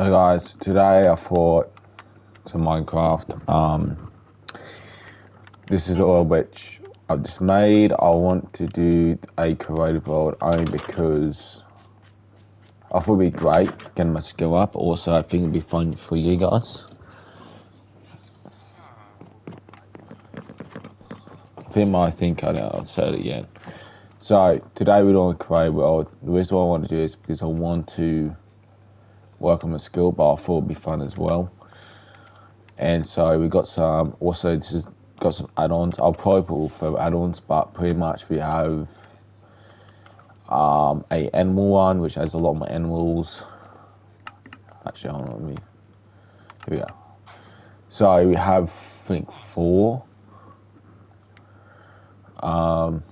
Hey guys, today I thought some Minecraft. This is all which I've just made. I want to do a creative world only because I thought it'd be great getting my skill up. Also, I think it'd be fun for you guys. I think I know. I'll say it again. So today we're doing a creative world. The reason why I want to do this is because I want to work on my skill, but I thought it'd be fun as well. And so we got some. Also, this has got some add-ons. I'll probably put for add-ons, but pretty much we have a animal one which has a lot more animals. Actually, hold on, let me. Here we go. So we have, I think, 4. I'm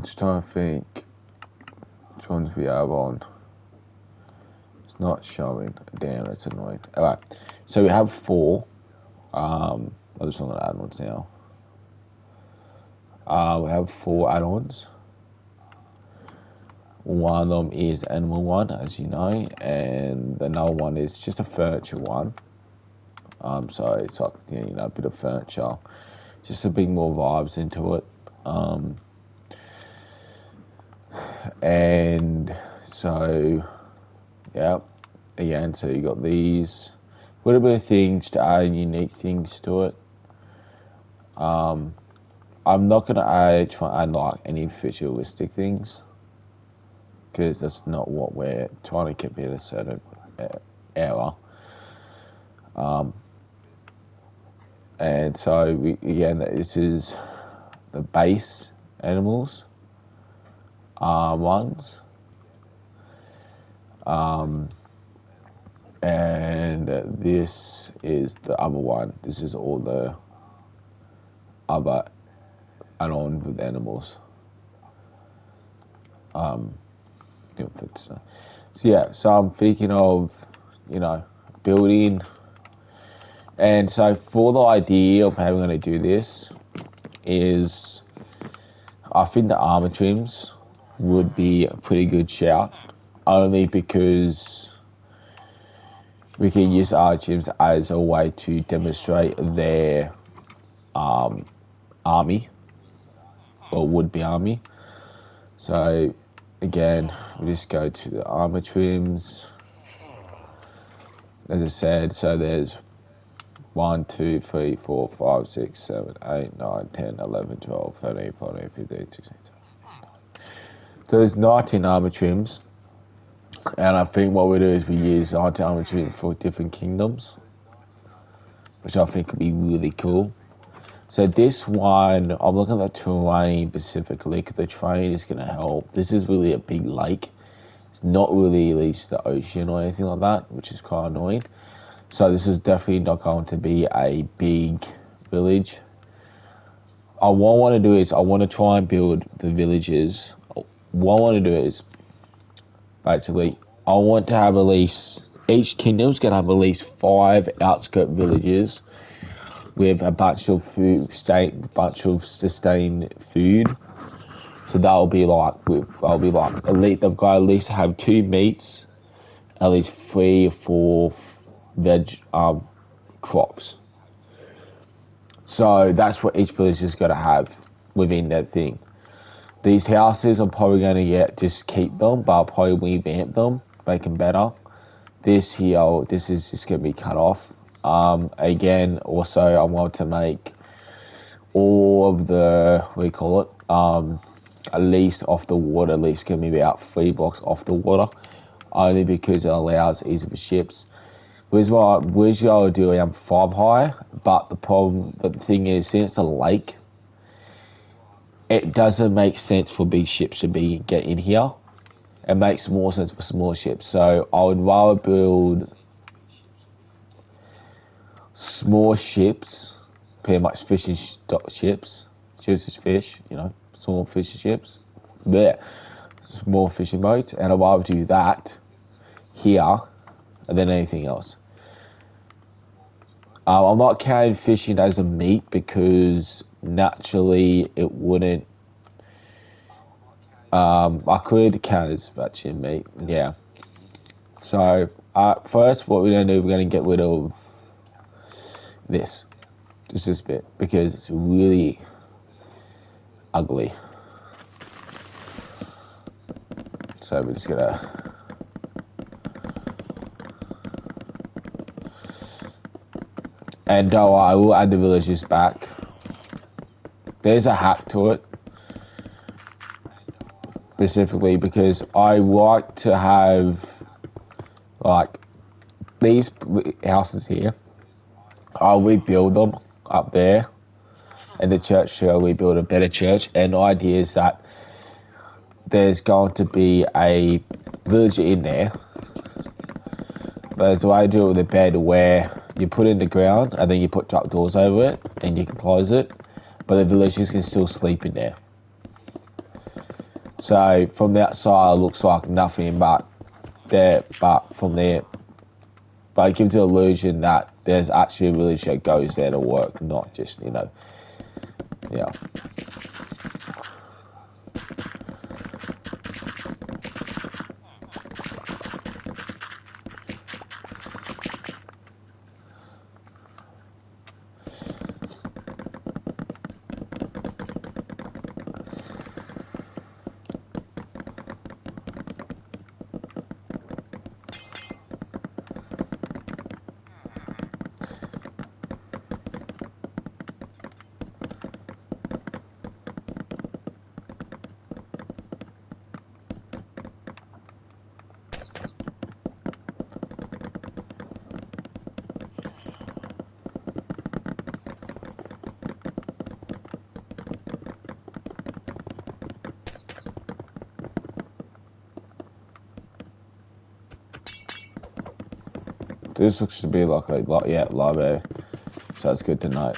just trying to think which ones we have on. It's not showing. Damn, that's annoying. Alright, so we have 4. I'm just on the add-ons now. We have 4 add-ons. One of them is animal one, as you know, and another one is just a furniture one. So it's like, a bit of furniture, just a bit more vibes into it. And so, yeah, again, so you got these little bit of things to add, unique things to it. I'm not gonna try and add like any futuristic things, because that's not what we're trying to keep at a certain era. And so again, this is the base animals ones, and this is the other one. This is all the other add-on with animals. So yeah, so I'm thinking of, building. And so for the idea of how we're going to do this is, I think the armor trims would be a pretty good shout, only because we can use armor trims as a way to demonstrate their army, or would-be army. So again, we just go to the armor trims. As I said, so there's 1, 2, 3, 4, 5, 6, 7, 8, 9, 10, 11, 12, 13, 14, 15, 16, 17. So there's 19 armor trims. And I think what we do is we use 19 armor trims for different kingdoms, which I think could be really cool. So this one, I'm looking at the terrain specifically, because the terrain is going to help. This is really a big lake. It's not really at least the ocean or anything like that, which is quite annoying. So this is definitely not going to be a big village. What I want to do is I want to try and build the villages. What I want to do is, basically, I want to have at least, each kingdom's going to have at least 5 outskirt villages with a bunch of sustained food. So that'll be like, at least they've got to at least have 2 meats, at least 3 or 4 veg crops. So that's what each village is going to have within that thing. These houses I'm probably going to just keep them, but I'll probably revamp them, make them better. This here, this is just going to be cut off. Again, also I want to make all of the, at least off the water, at least give me about 3 blocks off the water, only because it allows easy for ships. Where's your do? I'm 5 high, but the thing is, since it's a lake, it doesn't make sense for big ships to get in here. It makes more sense for small ships. So I would rather build small ships, pretty much fishing ships, just fish, small fishing ships. There, small fishing boats, and I'd rather do that here than anything else. I'm not counting fishing as a meat because naturally it wouldn't I could count as batching meat, yeah. So, first, what we're going to do, we're going to get rid of this. Just this bit, because it's really ugly. So, we're just going to... And I will add the villagers back. There's a hack to it. Specifically because I like to have, like, these houses here. I'll rebuild them up there. And the church here, we build a better church. And the idea is that there's going to be a villager in there. But there's a way to do it with a bed where you put it in the ground and then you put trapdoors over it and you can close it. But the villagers can still sleep in there. So from the outside it looks like nothing but from there. But it gives the illusion that there's actually a village that goes there to work, not just, yeah. This looks to be like a library, so that's good to know.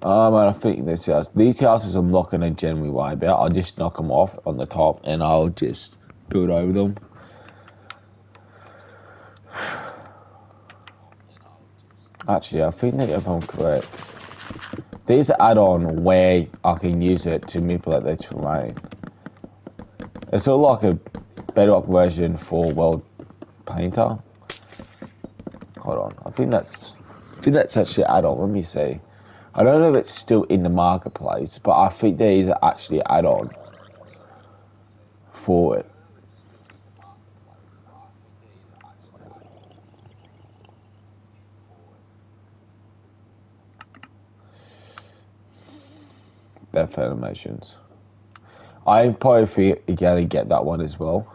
And I think these houses I'm not going to generally worry about. I'll just knock them off on the top and I'll just build over them. Actually, I think that if I'm correct, there's an add-on where I can use it to manipulate the terrain. It's sort of like a Bedrock version for World Painter. Hold on, I think that's actually an add-on. Let me see. I don't know if it's still in the marketplace, but I think there is actually an add-on for it. Death animations. I'm probably gonna get that one as well.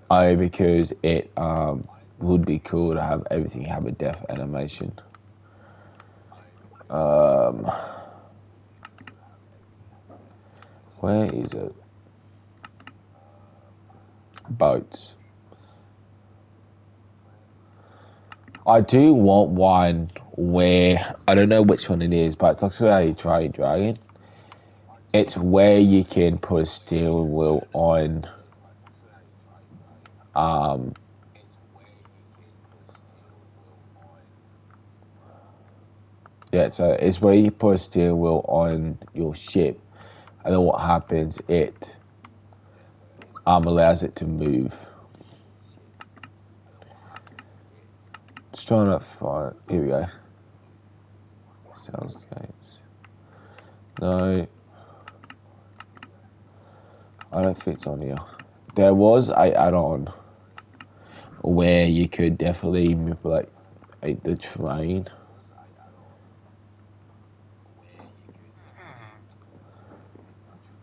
Because it would be cool to have everything have a death animation. Where is it? Boats. I do want one where, I don't know which one it is, but it's actually a Trade Dragon. It's where you can put a steering wheel on yeah, so it's where you put a steering wheel on your ship, and then what happens, it allows it to move. Just trying to find, here we go. Soundscapes. No. I don't think it's on here. There was a add-on where you could definitely manipulate the terrain.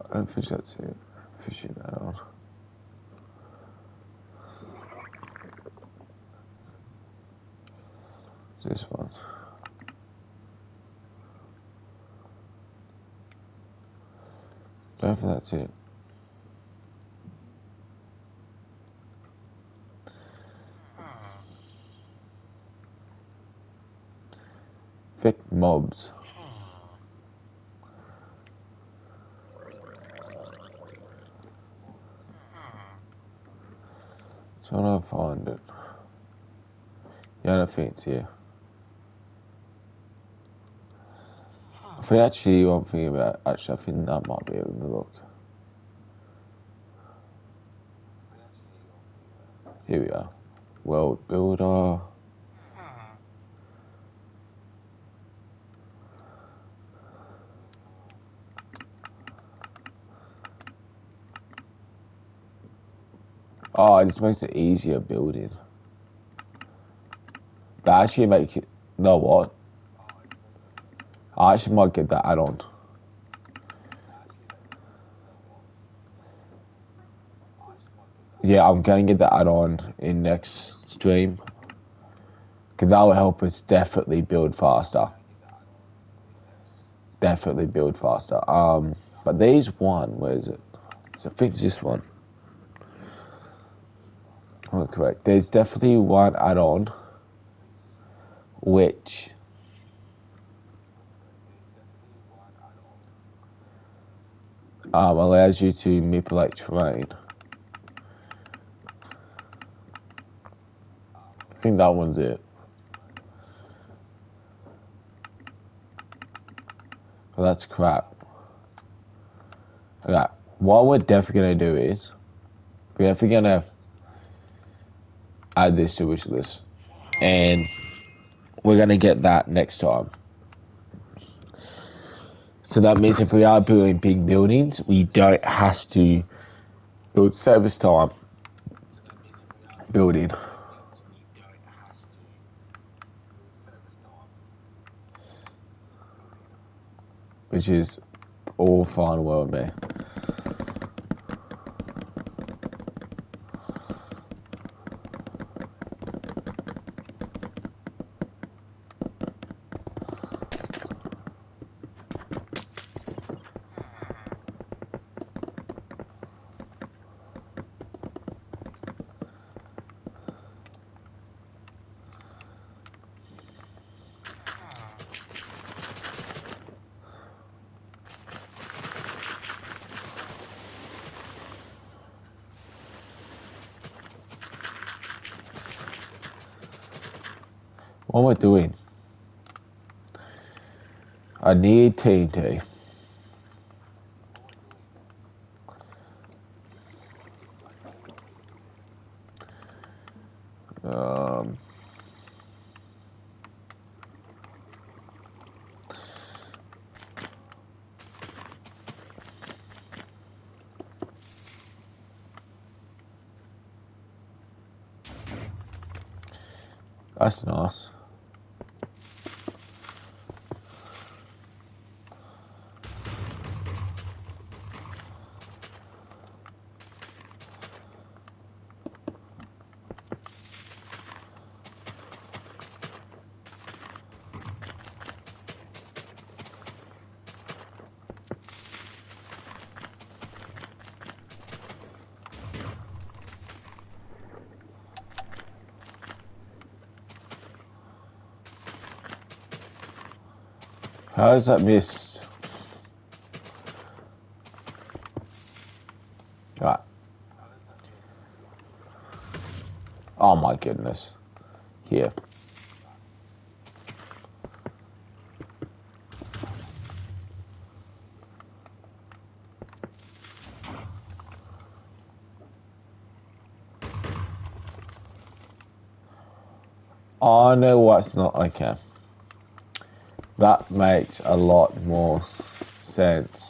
I don't think that's it. Fishing add-on. This one. I don't think that's it. Thick mobs. So I don't find it. Yeah, I think it's here. I think actually one thing about I think that might be a look. Here we are. World Builder. Oh, it just makes it easier building. That actually make it. Know what? I actually might get that add-on. Yeah, I'm gonna get that add-on in next stream. Because that will help us definitely build faster. Definitely build faster. But there's one, where is it? So I think it's this one. Oh, correct. There's definitely one add-on which allows you to manipulate terrain. I think that one's it. Well, that's crap. Okay, what we're definitely gonna do is we're definitely gonna add this to wish list, and we're gonna get that next time. So that means if we are building big buildings, we don't have to build service time building. Which is all fine and well with me. What am I doing? I need TNT. That's nice. How is that missed? Right. Oh my goodness. Here. I know what's not okay. That makes a lot more sense.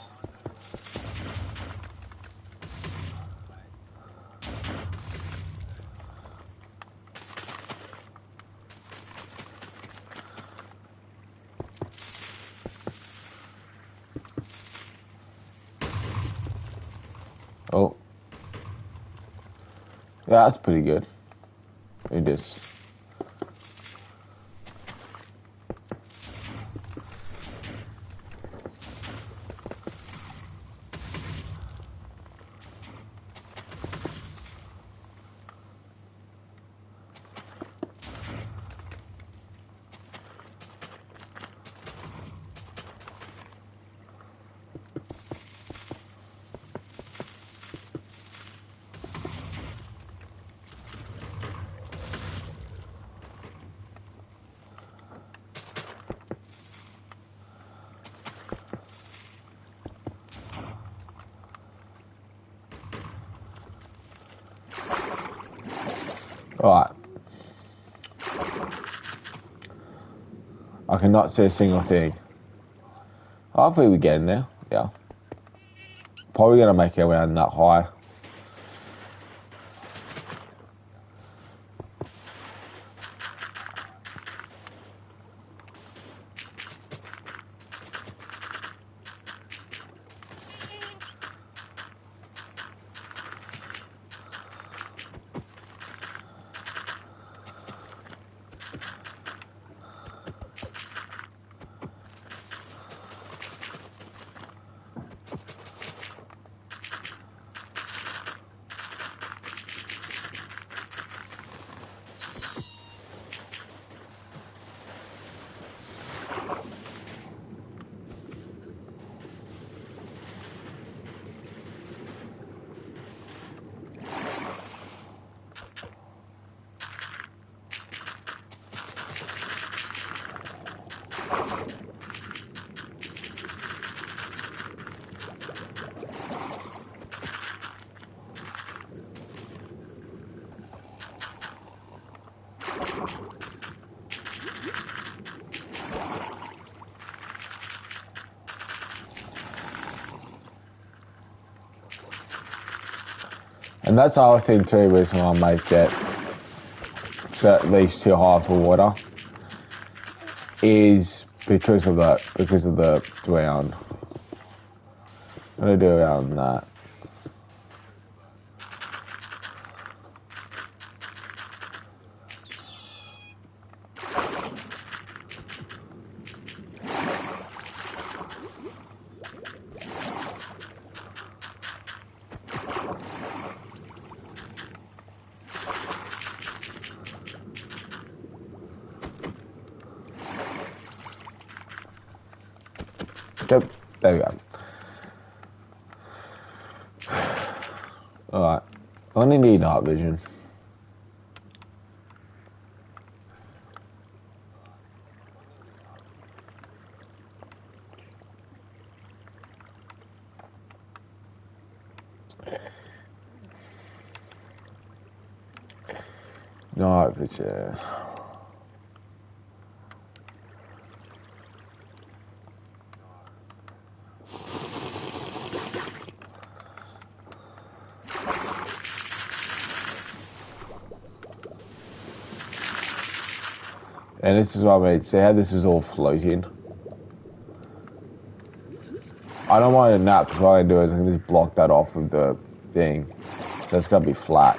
Oh. Yeah, that's pretty good. It is. Alright. I cannot see a single thing. Hopefully we get in there. Yeah. Probably gonna make it around that high. And that's the other thing too, reason why I might get these too high for water is because of the ground. I'm gonna do around that. Yep, there we go. Alright, I only need night vision. Night vision. And this is what I mean, see how this is all floating? I don't want it now, because what I can do is I can just block that off with the thing. So it's gonna be flat.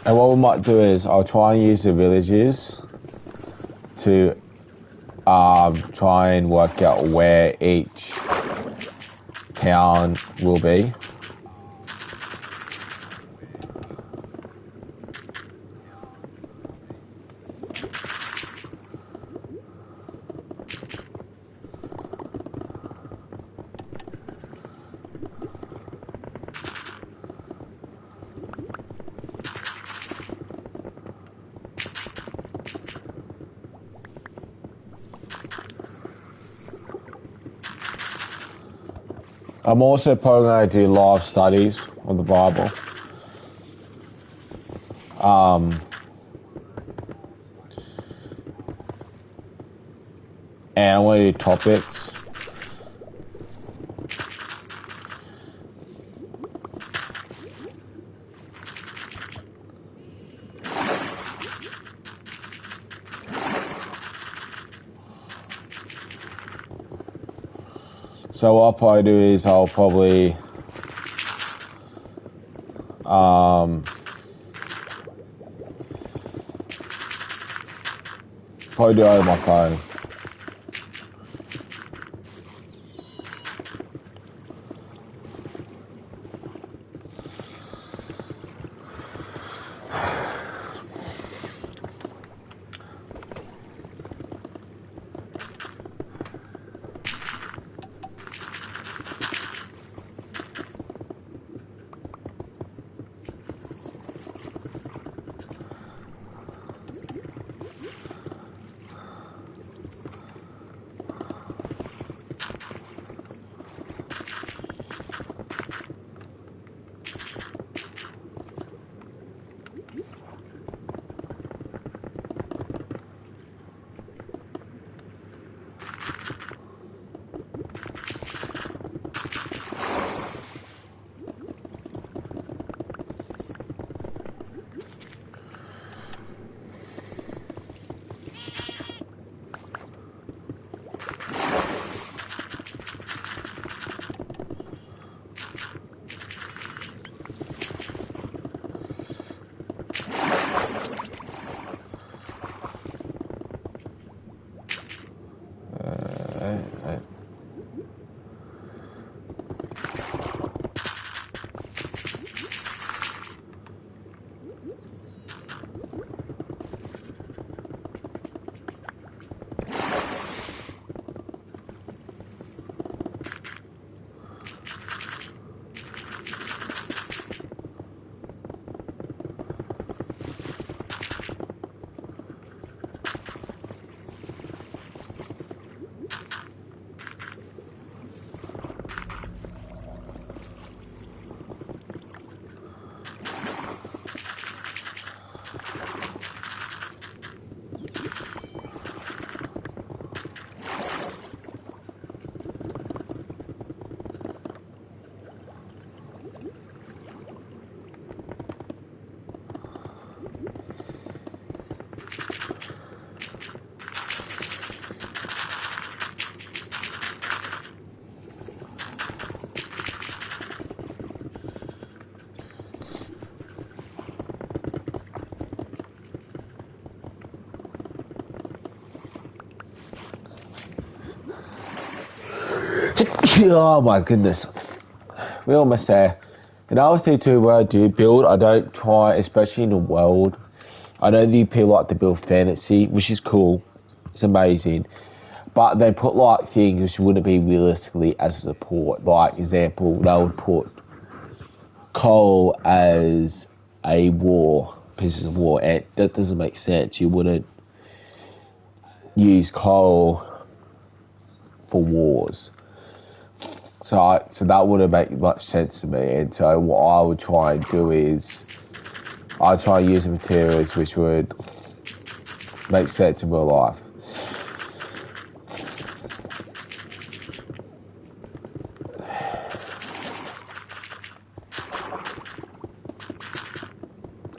And what we might do is I'll try and use the villages to try and work out where each town will be. I'm also probably going to do live studies on the Bible. And I want to do topics. So what I'll probably do is I'll probably do it over my phone. Oh my goodness. We're almost there. Another thing too, where I do build, I don't try, especially in the world, I know the people like to build fantasy, which is cool. It's amazing. But they put like things which wouldn't be realistically as a support. Like example, they would put coal as a piece of war, and that doesn't make sense. You wouldn't use coal for wars. So that wouldn't make much sense to me. And so what I would try and do is I'd try and use the materials which would make sense in real life.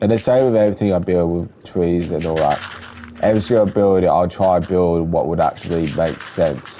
And the same with everything I build with trees and all that. Every single building, I'll try and build what would actually make sense.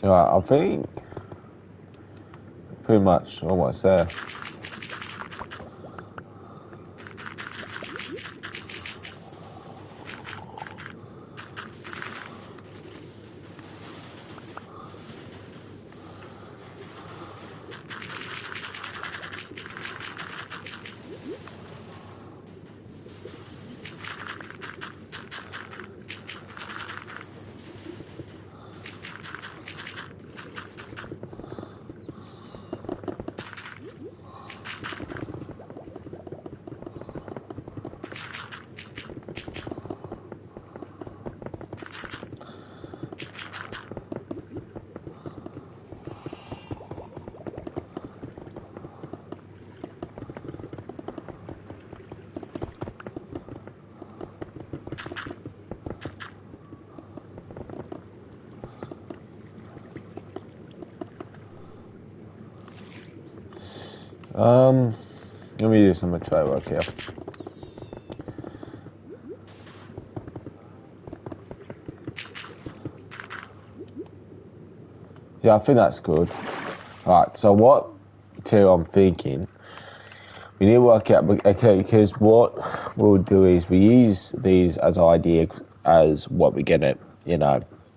Right, I think pretty much almost there. Let me do some try work here. Yeah, I think that's good. Alright, so what I'm thinking, we need to work out, okay, because what we'll do is we use these as idea as what we're gonna,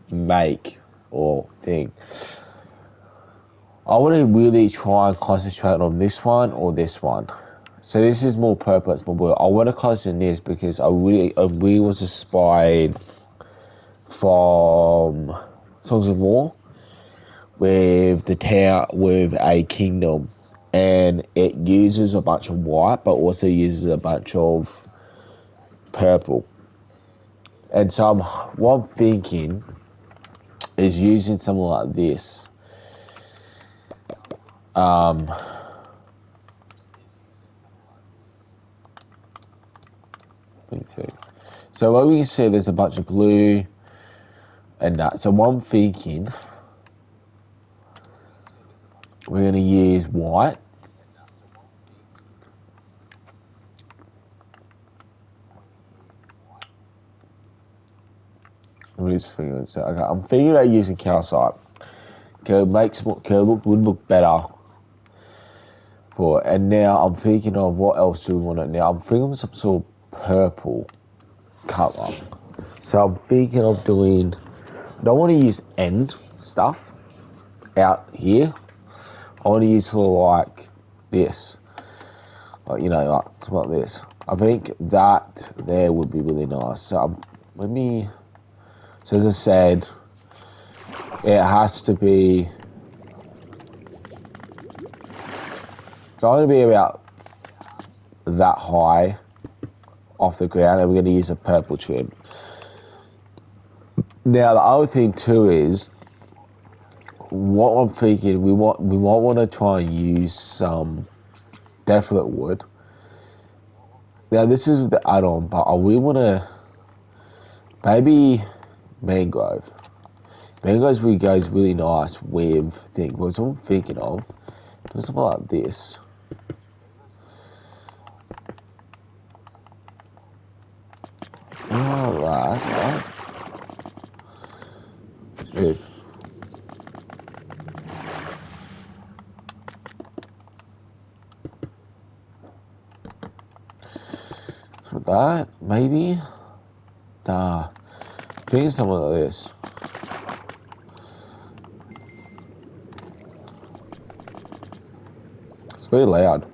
make or think. I want to really try and concentrate on this one or this one. So this is more purpose, more. I want to concentrate on this because I really was inspired from Songs of War with the town with a kingdom, and it uses a bunch of white, but also uses a bunch of purple. And so what I'm thinking is using something like this. So what we can see, there's a bunch of blue and that. So what I'm thinking, we're going to use white. Okay, I'm thinking about using calcite. Would look better for it. And now I'm thinking of what else do we want it now. I'm thinking of some sort of purple colour. So I'm thinking of doing, I don't want to use end stuff out here. I want to use sort of like this. Like, like something like this. I think that there would be really nice. So so as I said, it has to be going to be about that high off the ground, and we're going to use a purple trim. Now the other thing too is, what I'm thinking, we might want to try and use some definite wood. Now this is the add-on, but we want to maybe mangrove. Mangroves goes really nice with things. What I'm thinking of, do something like this. Like that, right? If for that, maybe. Doing something like this. It's very loud.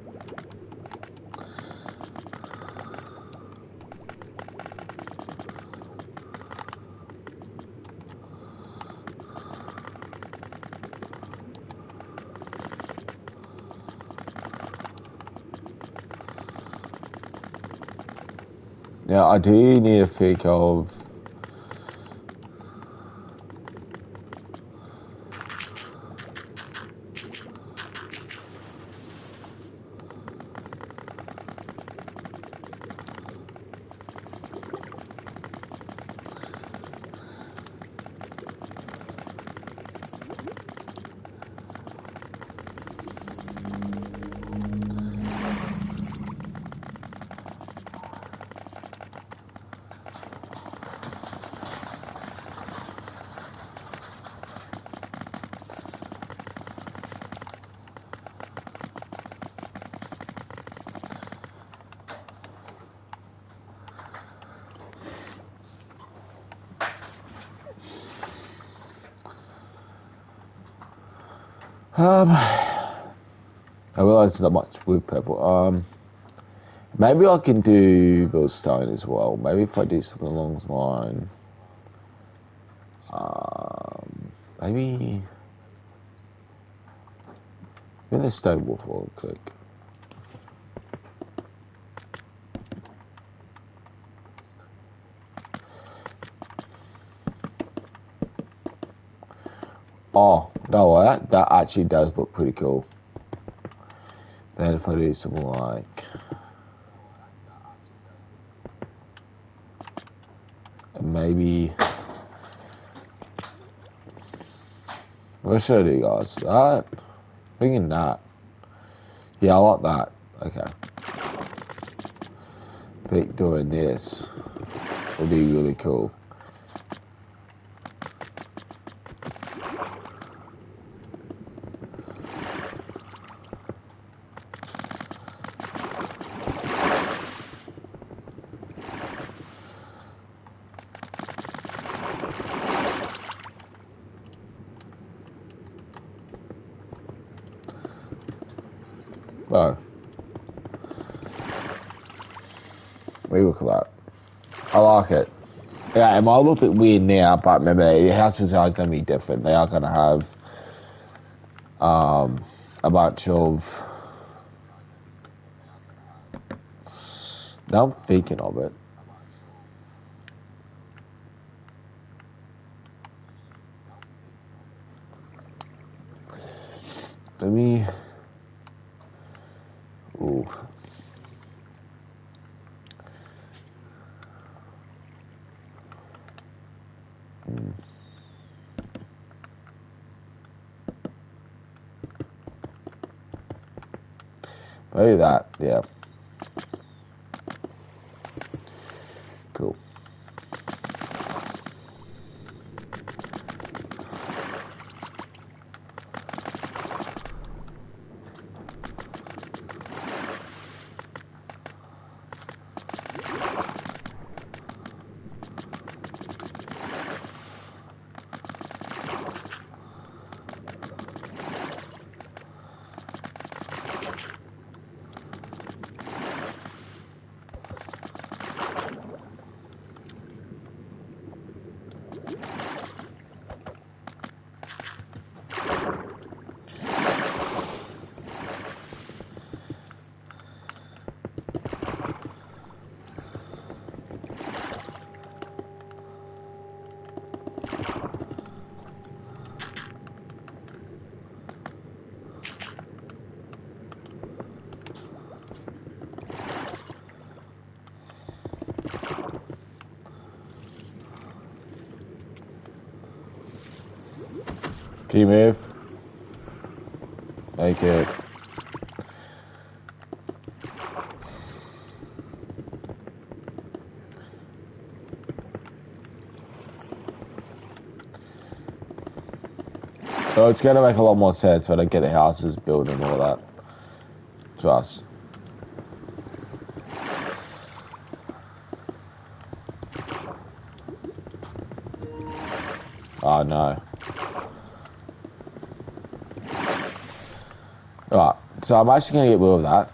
Now I do need to think of I realise there's not much with purple. Maybe I can do Bill Stone as well. Maybe if I do something along the line. Maybe. The Stone Wolf will click. Oh, no, that actually does look pretty cool. Then if I do something like, maybe, what should I do, guys? That, thinking that. Yeah, I like that. Okay. Think doing this would be really cool. Well, we look at that. I like it. Yeah, it might look a bit weird now, but remember, the houses are going to be different. They are going to have a bunch of. Now I'm thinking of it. Let me. Ooh. Maybe that, yeah. Cool. Can you move? Make it. So it's going to make a lot more sense when I get the houses built and all that. Trust. Oh no. Alright, so I'm actually going to get rid of that.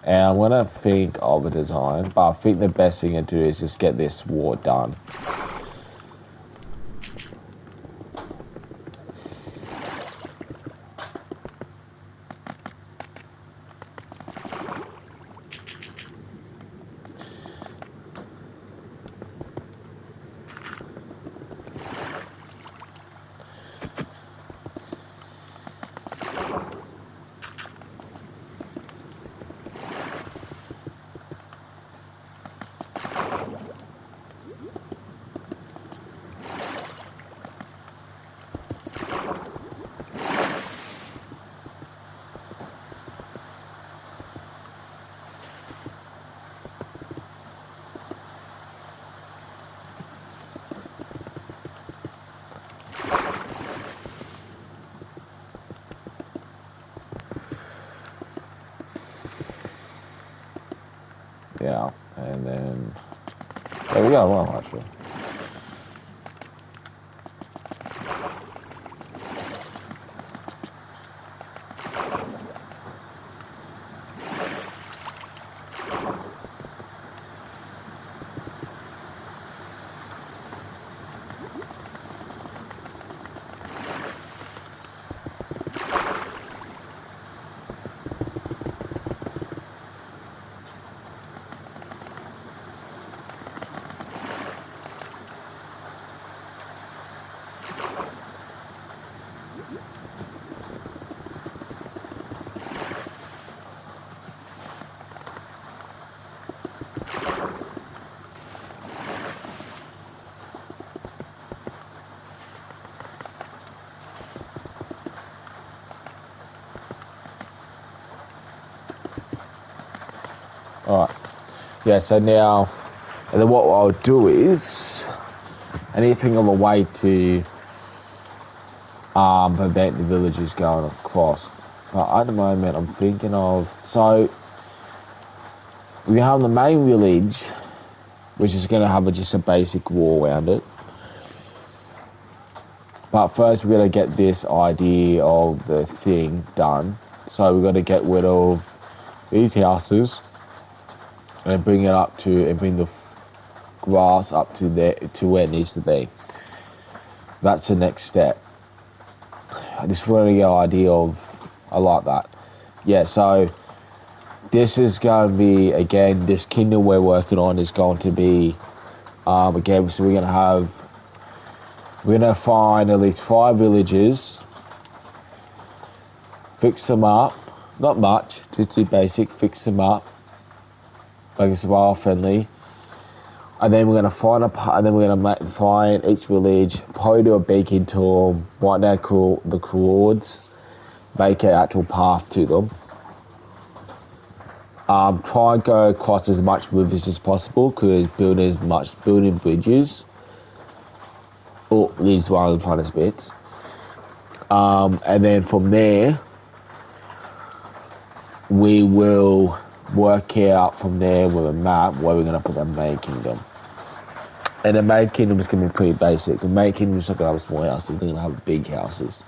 And I'm going to think of a design, but I think the best thing to do is just get this wall done. Yeah, and then there we go. Well, actually, Alright. Yeah, so now, and then what I'll do is, anything on the way to prevent the villagers going across. But at the moment, I'm thinking of, so we have the main village, which is going to have just a basic wall around it. But first, we're going to get this idea of the thing done. So we're going to get rid of these houses and bring it up to, and bring the grass up to there, to where it needs to be. That's the next step. I just want to get an idea of, I like that. Yeah, so this is going to be, again, this kingdom we're working on is going to be, again, so we're going to find at least 5 villages, fix them up, not much, just do basic, fix them up, make it survival friendly, and then we're going to find each village, probably do a beacon to them, write down the coords, make an actual path to them. Try and go across as much rivers as possible, because building bridges. Oh, these one of the funnest bits. And then from there, we will work out from there with a map where we're going to put the main kingdom. And the main kingdom is going to be pretty basic. The main kingdom is not going to have small houses, they're going to have big houses.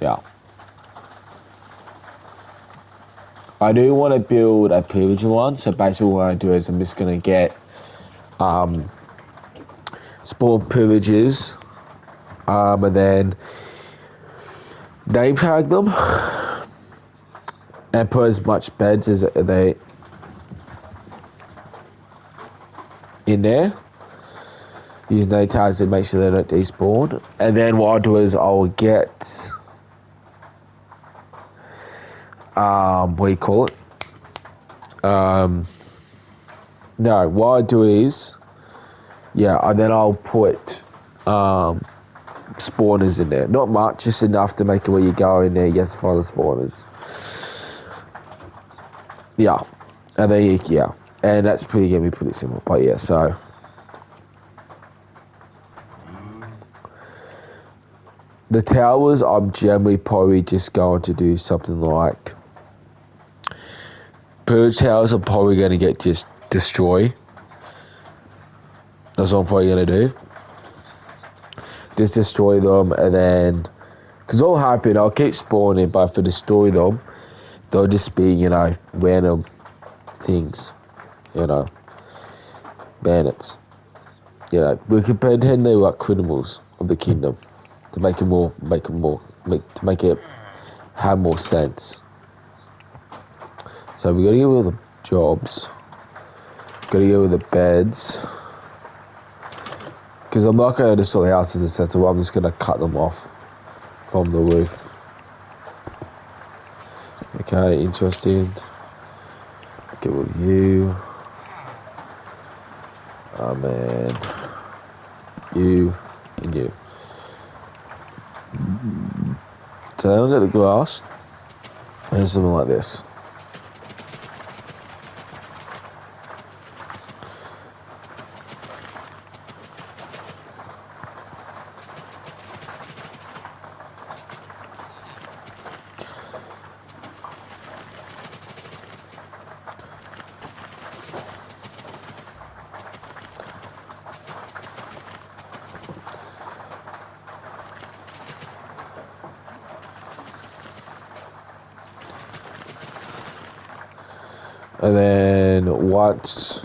Yeah. I do want to build a pillage one, so basically what I do is I'm just going to get small pillages, and then name tag them and put as much beds as they in there. Use name tags to make sure they don't despawn. And then what I'll do is I'll get what do you call it? No, what I do is, yeah, and then I'll put spawners in there. Not much, just enough to make it where you go in there, you get to find the spawners. Yeah, and then yeah, and that's pretty gonna be pretty simple. But yeah, so the towers, I'm generally probably just going to do something like pillage towers are probably going to get just destroyed. That's what I'm probably going to do. Just destroy them, and then, because what'll happen, I'll keep spawning, but if I destroy them, they'll just be, you know, random things, you know, bandits. You know, we can pretend they were like criminals of the kingdom to make it have more sense. So we got to get rid of the jobs. Got to get rid of the beds. Because I'm not going to destroy the house in the center. I'm just going to cut them off from the roof. Okay, interesting. Get rid of you. Oh man. You and you. So then I'll get the grass. And something like this. And then what?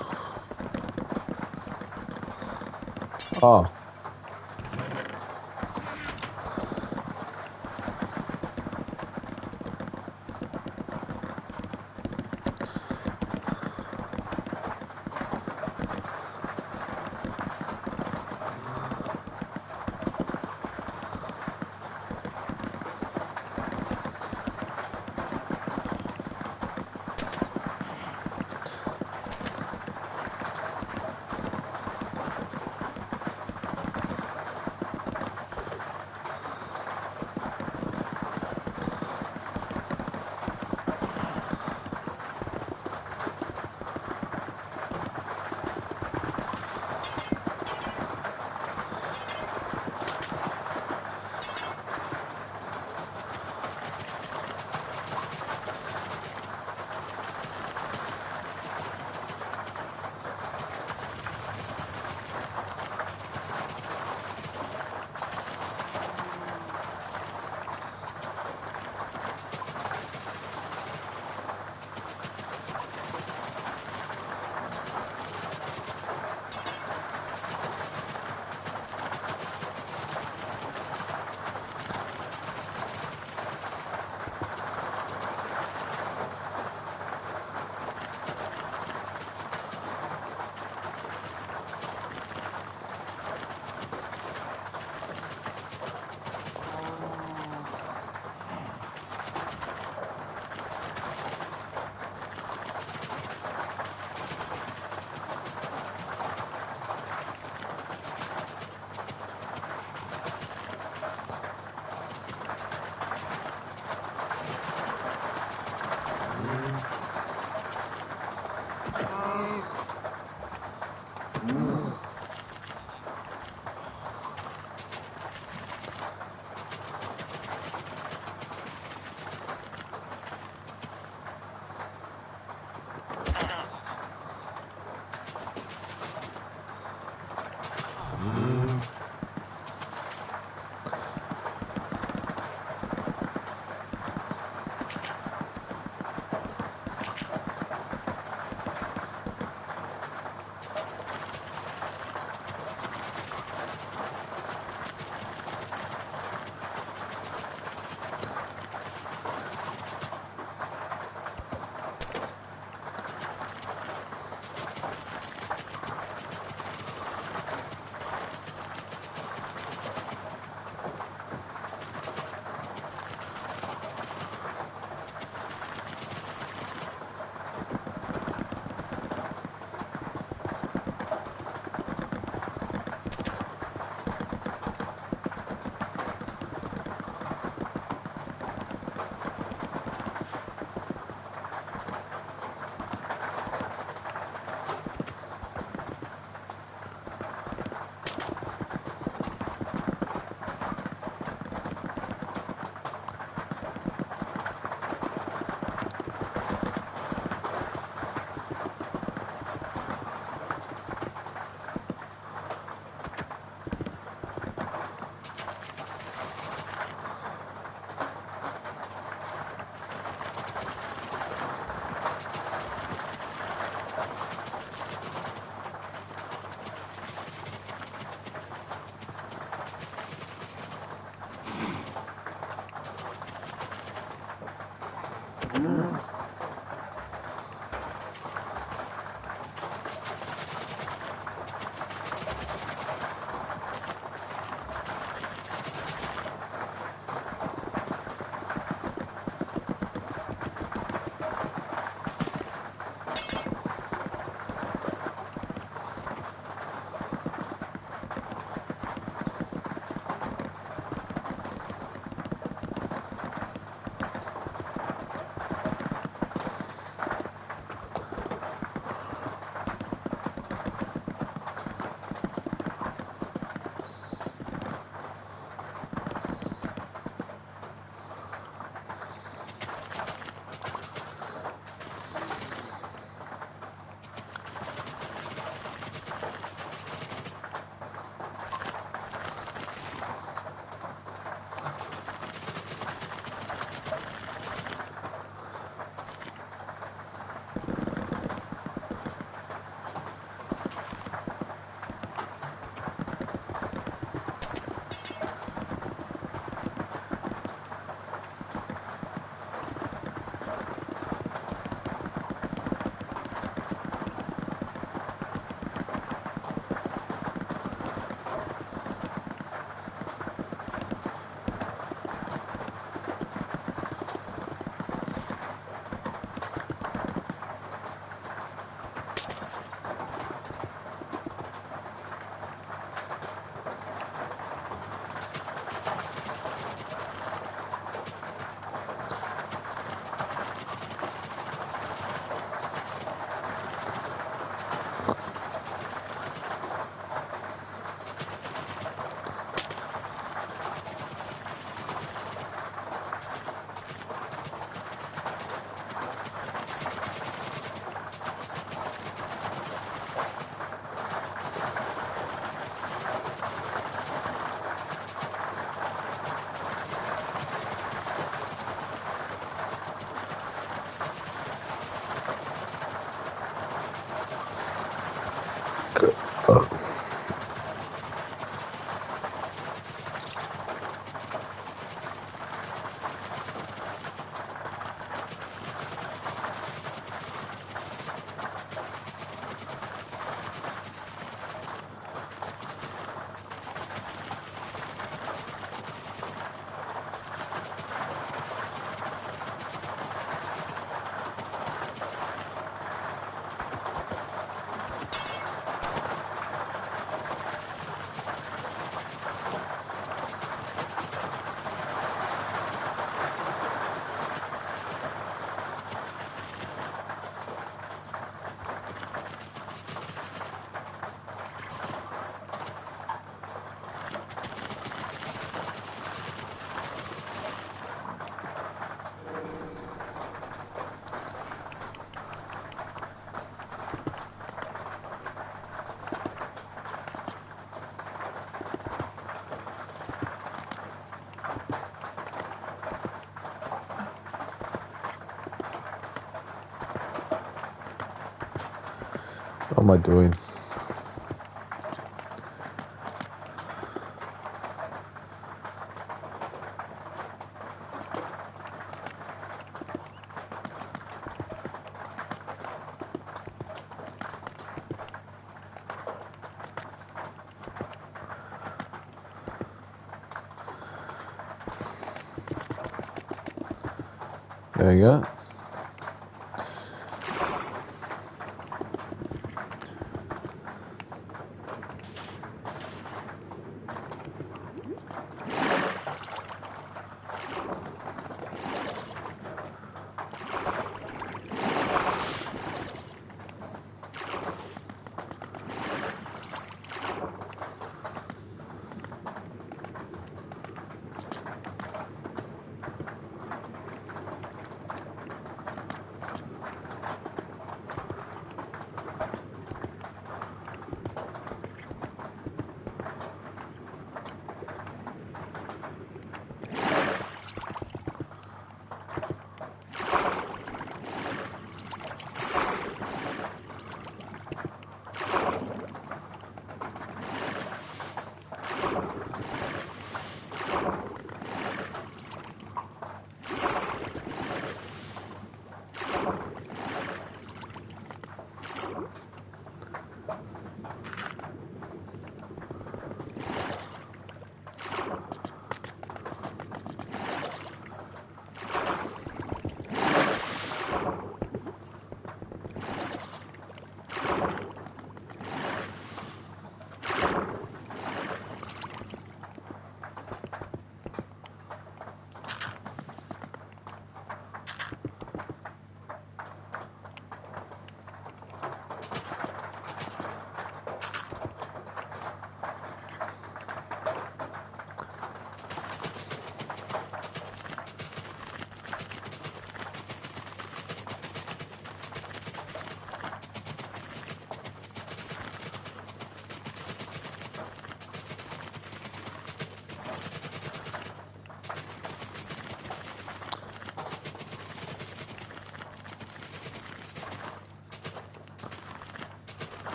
Oh. What am I doing? There you go.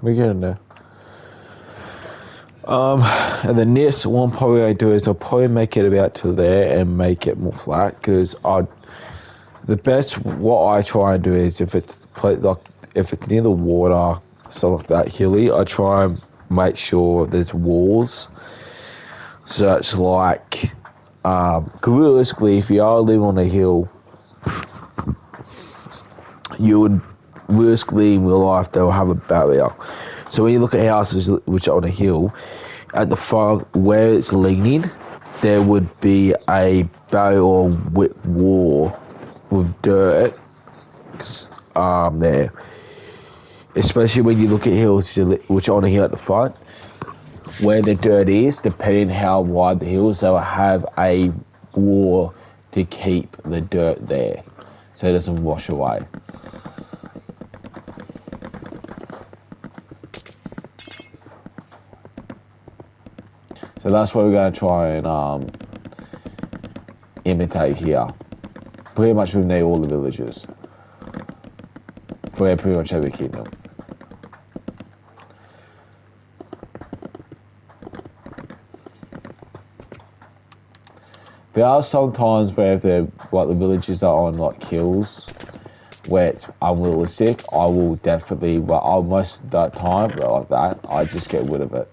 We're getting there. And the next one probably I do is I'll probably make it about to there and make it more flat, because the best what I try and do is if it's near the water, stuff like that, hilly, I try and make sure there's walls. So it's like, realistically, if you are living on a hill, you would realistically in real life they'll have a barrier. So when you look at houses which are on a hill, at the front where it's leaning, there would be a barrier or wall with dirt there. Especially when you look at hills which are on a hill at the front, where the dirt is, depending how wide the hills, they will have a wall to keep the dirt there, so it doesn't wash away. So that's what we're going to try and imitate here. Pretty much we need all the villages for pretty much every kingdom. There are some times where if the villages are on like hills where it's unrealistic, I will definitely, most of that time, like that, I just get rid of it.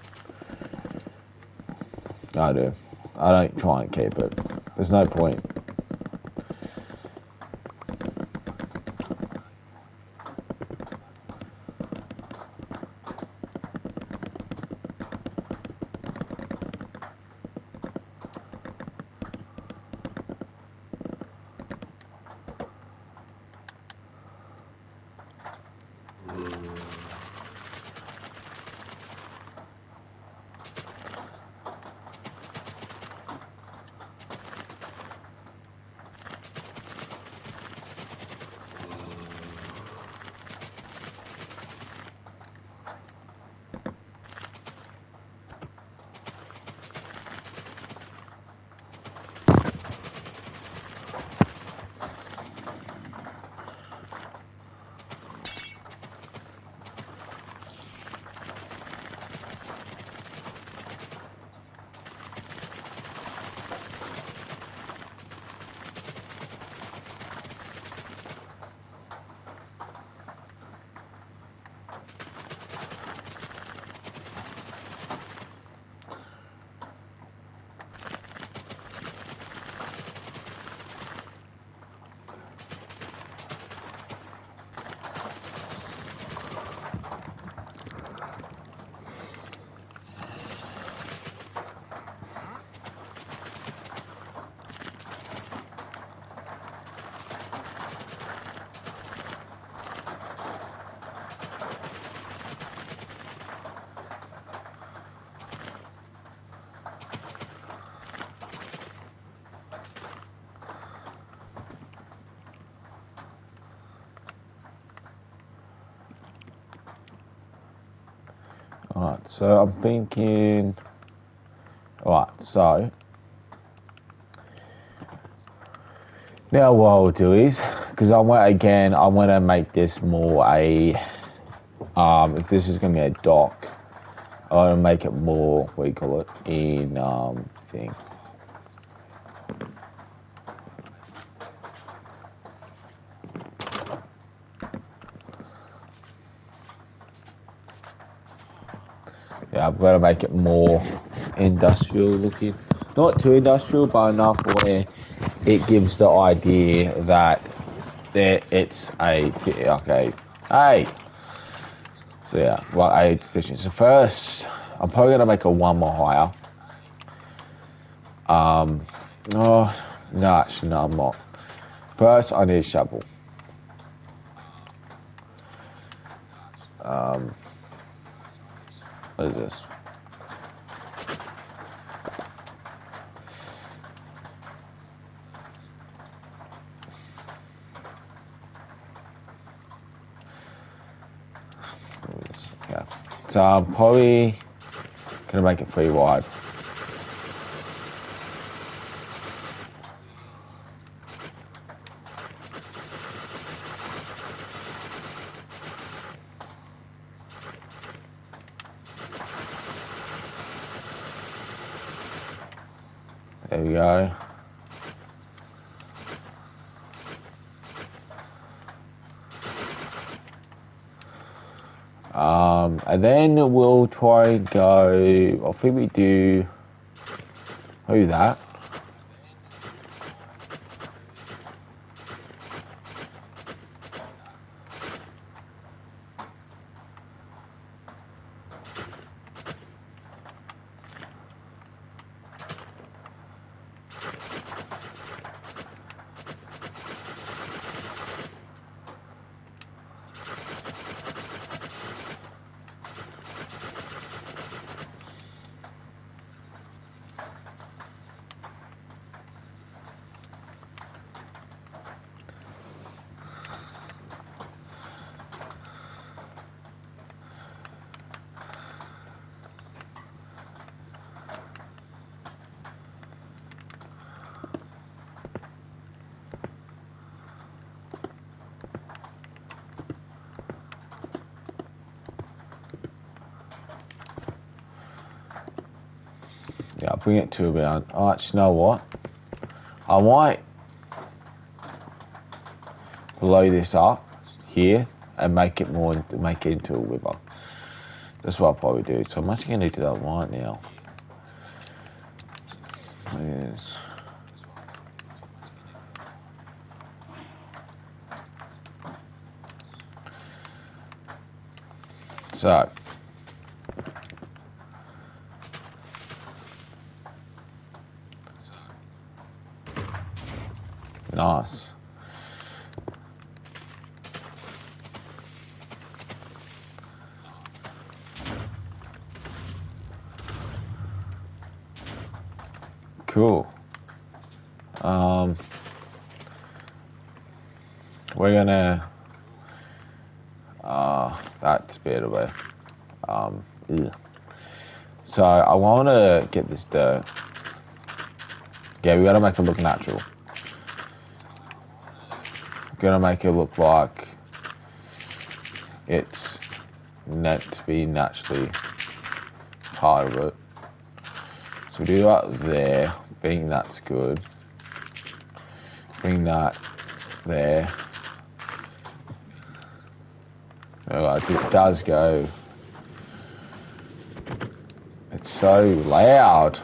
I do. I don't try and keep it. There's no point. Alright, so I'm thinking. Alright, so now what I'll do is, because I want to make this more a, if this is going to be a dock, I want to make it more, what do you call it, in, thing. Yeah, I've got to make it more industrial looking. Not too industrial, but enough where it gives the idea that it's a okay. Hey. So yeah, well, aid efficiency. So first, I'm probably gonna make a one more higher. No, actually, no, I'm not. First, I need a shovel. What is this? Yeah. So I'm probably gonna make it 3 wide. There we go. And then we'll try and go, I think we do that. Yeah, I'll bring it to about, oh, actually, you know what? I might blow this up here and make it into a river. That's what I'll probably do. So I'm actually going to do that right now. Yes. So. Nice. Cool. We're gonna that's better. Yeah. So I want to get this dirt. Yeah, we gotta make it look natural. Gonna make it look like it's meant to be naturally part of it. So do that there. Being that's good. Bring that there. Alright, it does go. It's so loud.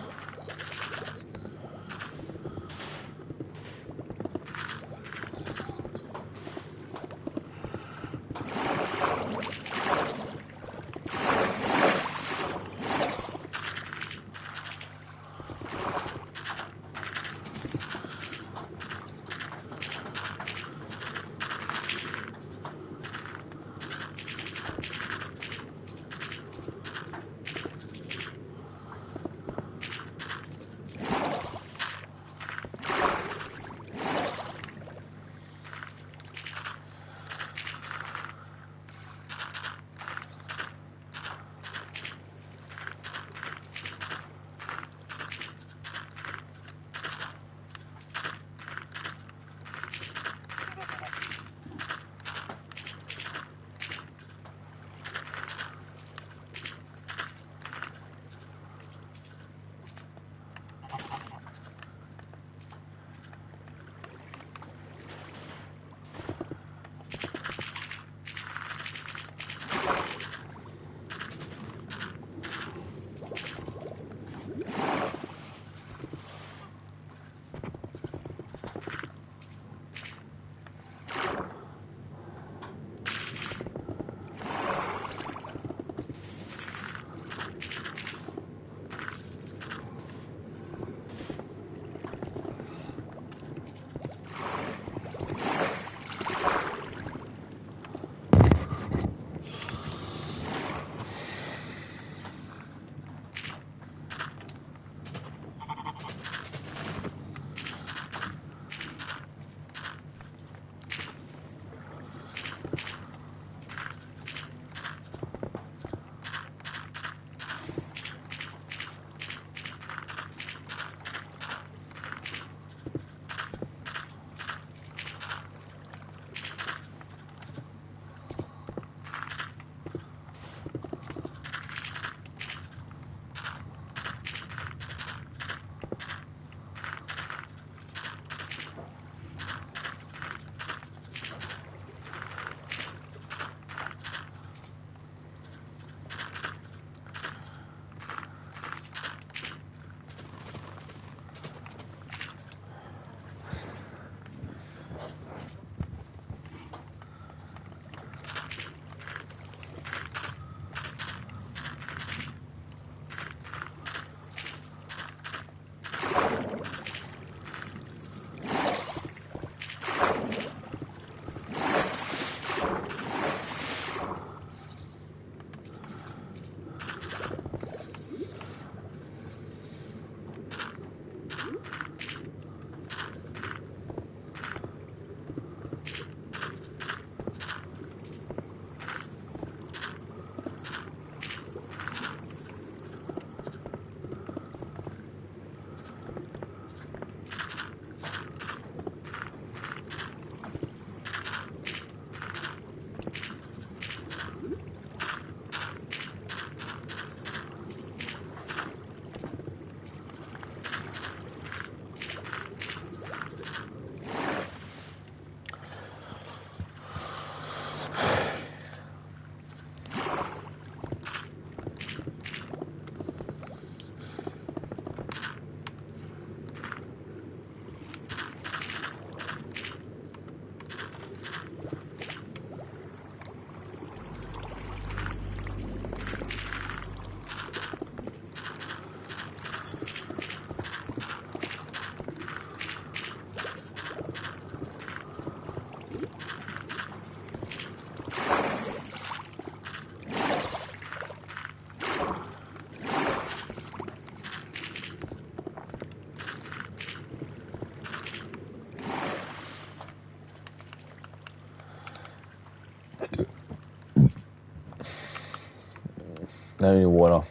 No any water.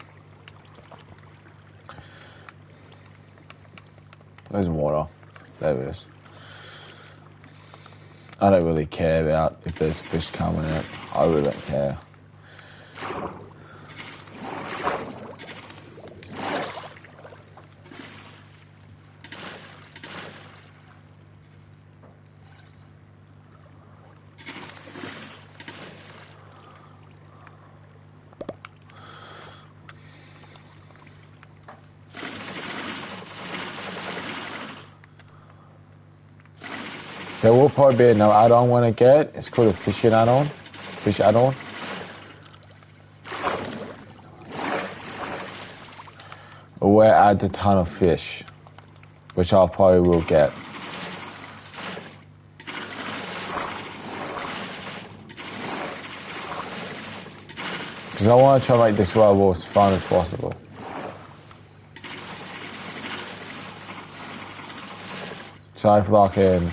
There's water. There it is. I don't really care about if there's fish coming out. I really don't care. There will probably be another add-on I want to get. It's called a fishing add-on. Fish add-on. Where it adds a ton of fish, which I probably will get. Because I want to try to make this world as fun as possible. So if I can...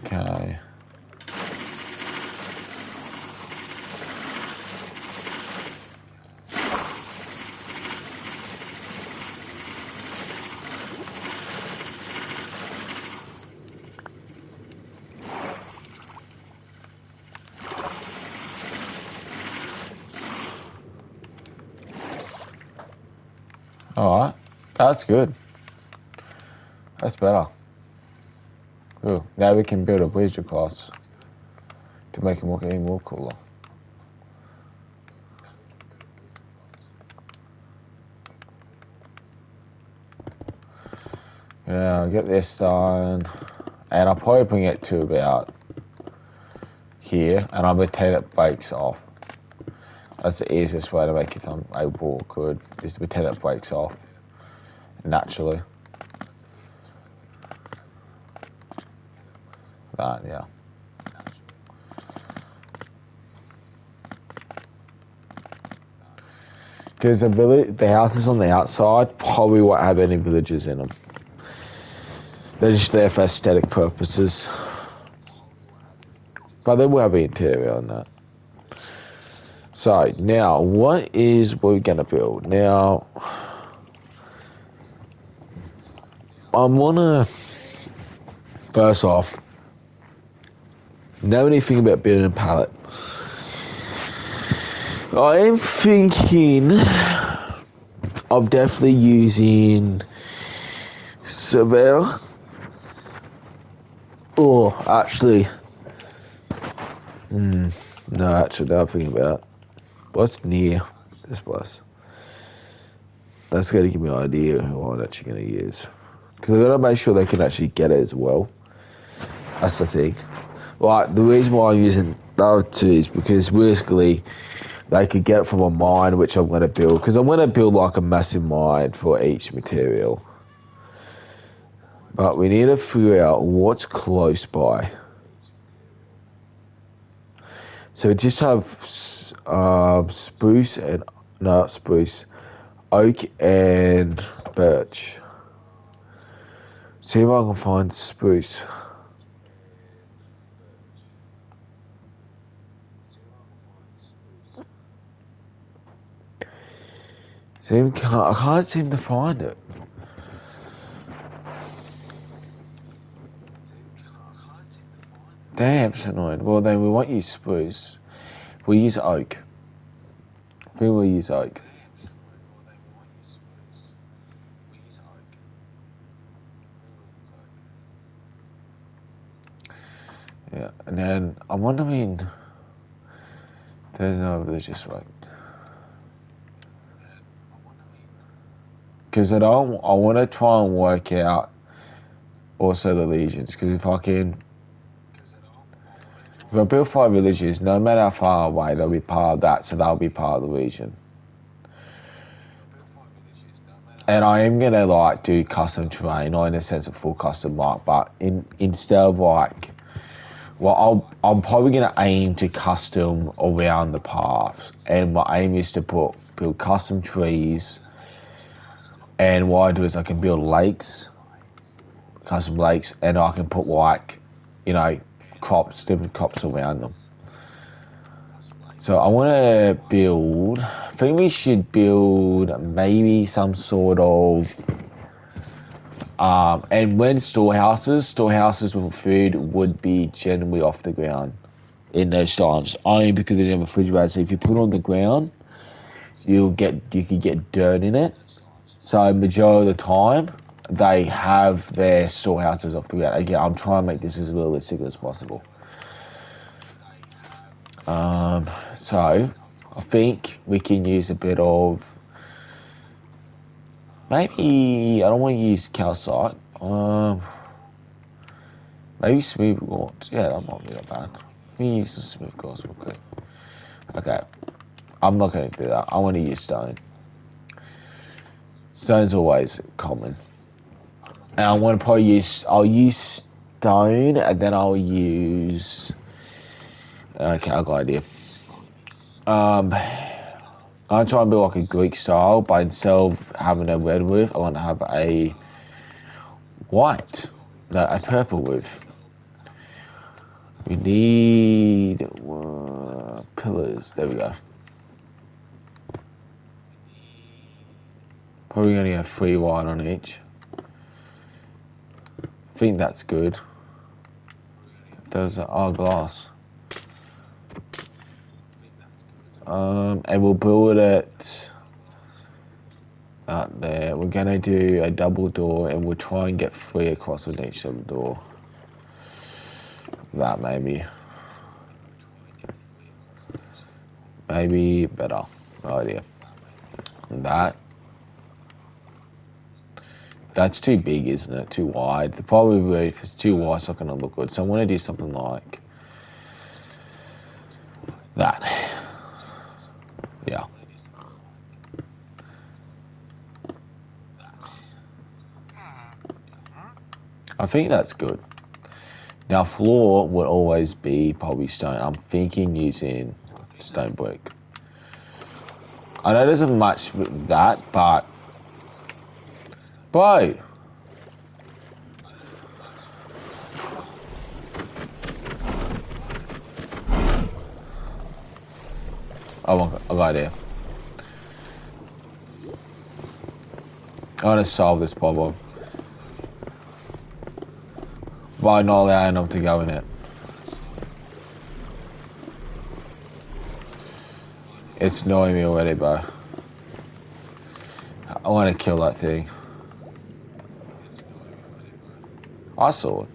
Okay. Alright, that's good. That's better. Ooh, now we can build a wizard class to make it more even more cooler. Yeah, I'll get this done, and I'll probably bring it to about here, and I'll pretend it breaks off. That's the easiest way to make it on a wall good, is to pretend it breaks off naturally. That, yeah. Because the houses on the outside probably won't have any villagers in them. They're just there for aesthetic purposes. But they will have the interior on that. So, now, what is we're going to build? Now, I want to, first off, know anything about building a pallet. I am thinking of definitely using Severa. Or actually, no, actually, I'm thinking about what's near this place. That's going to give me an idea of what I'm actually going to use. Because I've got to make sure they can actually get it as well. That's the thing. Like, the reason why I'm using those two is because basically they could get it from a mine, which I'm going to build. Because I'm going to build like a massive mine for each material. But we need to figure out what's close by. So just have spruce and, no, not spruce, oak and birch. See if I can find spruce. I can't seem to find it. Damn, it's annoying. Well, then we won't use spruce. We'll use oak. I think we'll use oak. Yeah, and then I'm wondering. There's no religious way. Because I want to try and work out also the legions. Because if I build 5 villages, no matter how far away, they'll be part of that, so they'll be part of the region. and I am gonna like do custom terrain, not in a sense of full custom like, but instead of like, well, I'm probably gonna aim to custom around the paths, and my aim is to build custom trees. And what I do is I can build lakes, custom lakes, and I can put like, you know, crops, different crops around them. So I want to build, I think we should build maybe some sort of, and when storehouses with food would be generally off the ground in those times, only because they don't have a refrigerator. So if you put it on the ground, you could get dirt in it. So majority of the time, they have their storehouses off the ground. Again, I'm trying to make this as realistic as possible. So I think we can use a bit of, maybe, I don't want to use calcite, maybe smooth quartz. Yeah, that might be not bad. Let me use some smooth quartz real quick. Okay, I'm not going to do that. I want to use stone. Stone's always common. And I want to probably I'll use stone, and then I'll use, okay, I've got an idea. I'm trying to build like a Greek style, but instead of having a red roof, I want to have a purple roof. We need pillars. There we go. Probably only have 3 wide on each. I think that's good. Those are glass. And we'll build it out there. We're gonna do a double door, and we'll try and get 3 across on each of the door. That maybe better. No idea. And that's too big, isn't it? Too wide. The problem is if it's too wide, it's not gonna look good. So I want to do something like that. Yeah. I think that's good. Now floor would always be probably stone. I'm thinking using stone brick. I know there's not much with that, but bro. Oh, I got idea. I want to solve this problem by not allowing them to go in it. It's annoying me already, bro. I want to kill that thing. I saw it.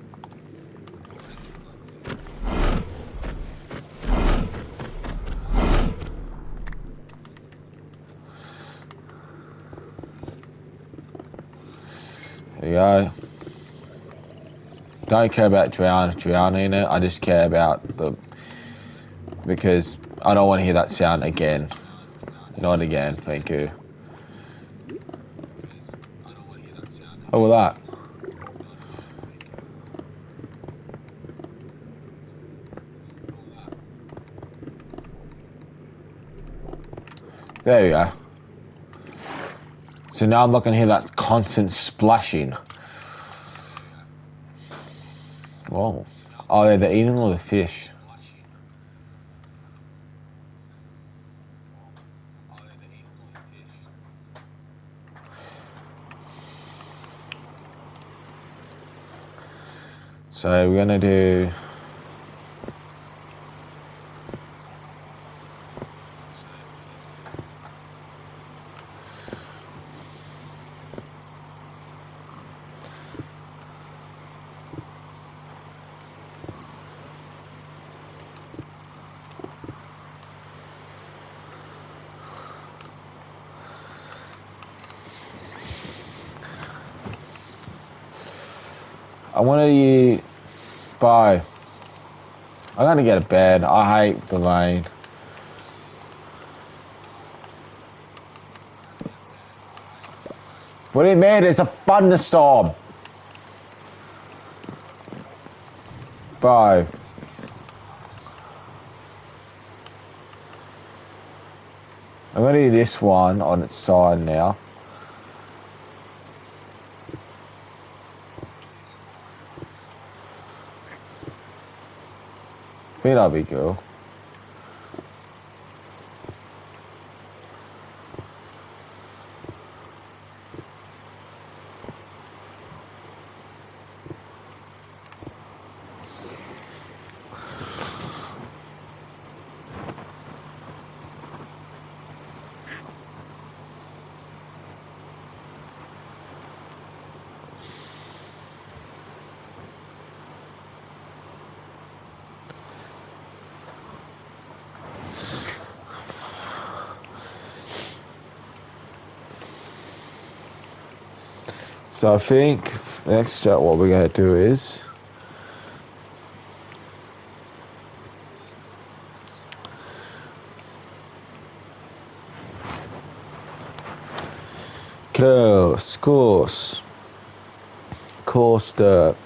There you go. Don't care about drowning it. I just care about because I don't want to hear that sound again. Not again, thank you. Oh, well, that. There we go. So now I'm not going to hear that constant splashing. Whoa. Oh, yeah, they're eating all the fish. So we're going to do... I want to buy. I'm gonna get a bed. I hate the rain. What do you mean? It's a thunderstorm. Bro. I'm gonna do this one on its side now. I think that'll be cool. So I think next step what we're going to do is course dirt.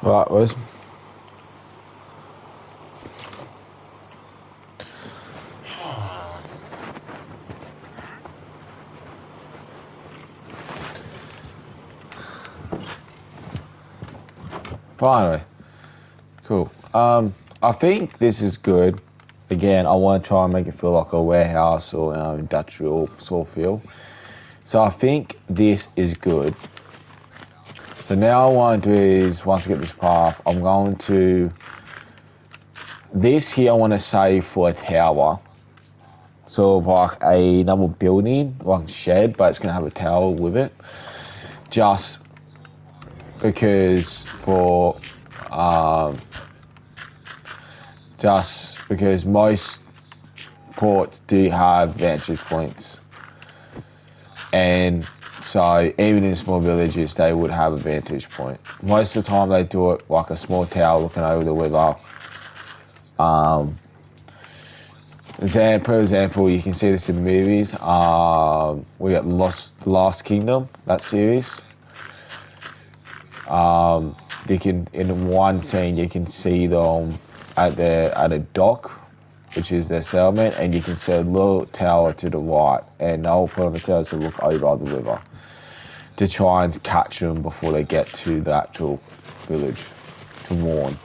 Right, Wes. Finally. Cool. I think this is good. Again, I want to try and make it feel like a warehouse or industrial sort of feel. So I think this is good. So now I want to do is, once I get this path, I'm going to, this here I want to save for a tower. Sort of like another building, like a shed, but it's going to have a tower with it. Just because most ports do have vantage points. And so even in small villages, they would have a vantage point. Most of the time they do it like a small tower looking over the river. For example, you can see this in movies. We got Last Kingdom, that series. In one scene you can see them at a dock, which is their settlement, and you can see a little tower to the right, and the whole point of the tower is to look over the river to try and catch them before they get to the actual village to warn.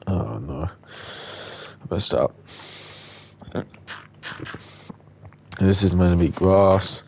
Oh no, I messed up. This is meant to be grass.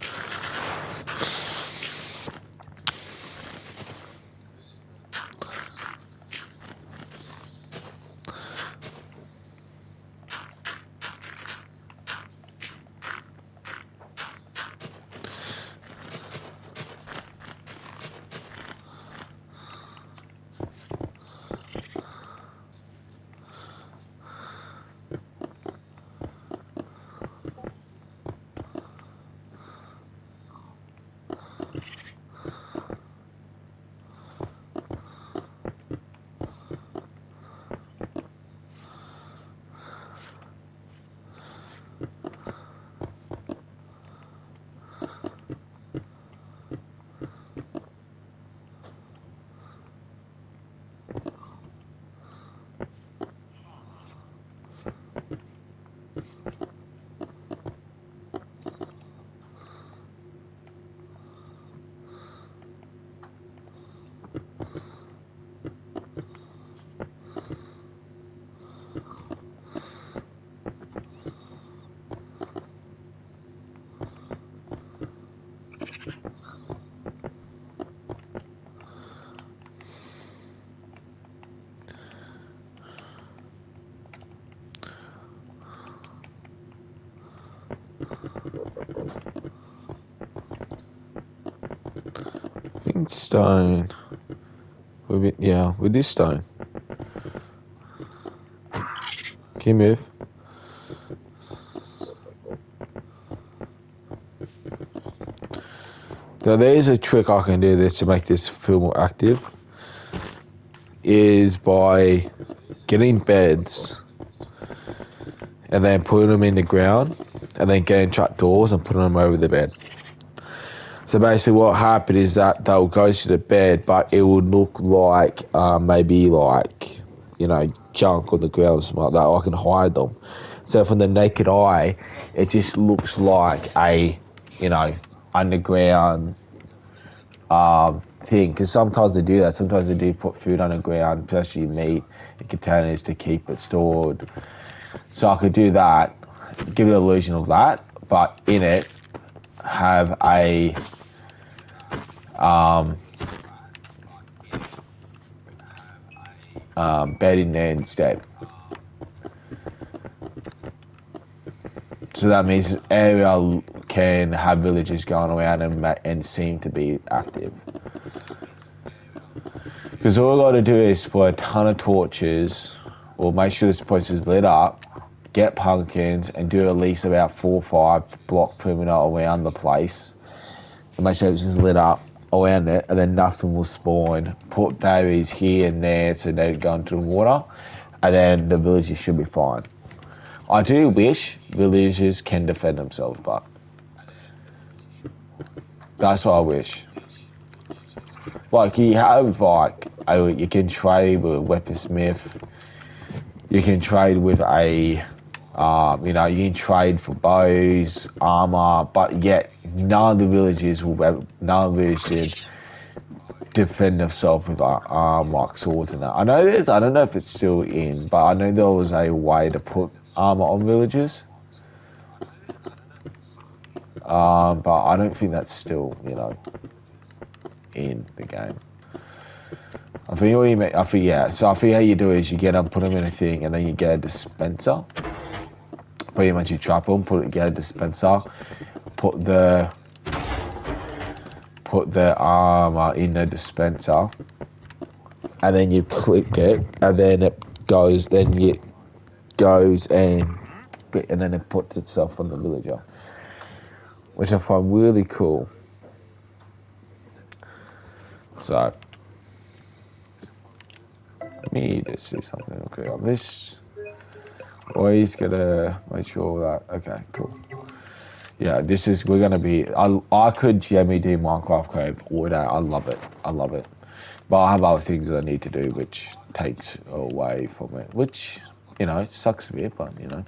need stone. With this stone. Can you move? So there's a trick I can do this to make this feel more active. Is by getting beds and then putting them in the ground and then getting trapdoors and putting them over the bed. So basically what happened is that they'll go to the bed, but it will look like maybe like, you know, junk on the ground or something like that. I can hide them. So from the naked eye, it just looks like a, you know, underground thing. Because sometimes they do that. Sometimes they do put food underground, especially meat, in containers to keep it stored. So I could do that, give the illusion of that, but in it have a bed in there instead. So that means this area can have villagers going around and seem to be active. Because all we got to do is put a ton of torches, or make sure this place is lit up, get pumpkins, and do at least about 4 or 5 block perimeter around the place, and make sure it's lit up around it, and then nothing will spawn. Put barriers here and there so they don't go into the water, and then the villagers should be fine. I do wish villagers can defend themselves, but that's what I wish. Like, you have, like, you can trade with a weaponsmith, you can trade with a, you know, you can trade for bows, armor, but yet none of the villagers defend themselves with like swords and that. I don't know if it's still in, but I know there was a way to put armor on villagers. But I don't think that's still, you know, in the game. I think what you make, So I think how you do is you get them, put them in a thing, and then you get a dispenser. Pretty much you trap them, get a dispenser, put the armor in the dispenser, and then you click it, and then it goes, and then it puts itself on the villager, which I find really cool. So let me just see something okay on this. Always gotta make sure that, okay, cool. Yeah, we're gonna be, I could generally do Minecraft Cove all day. I love it. But I have other things that I need to do which takes away from it, which, you know, it sucks a bit, but you know,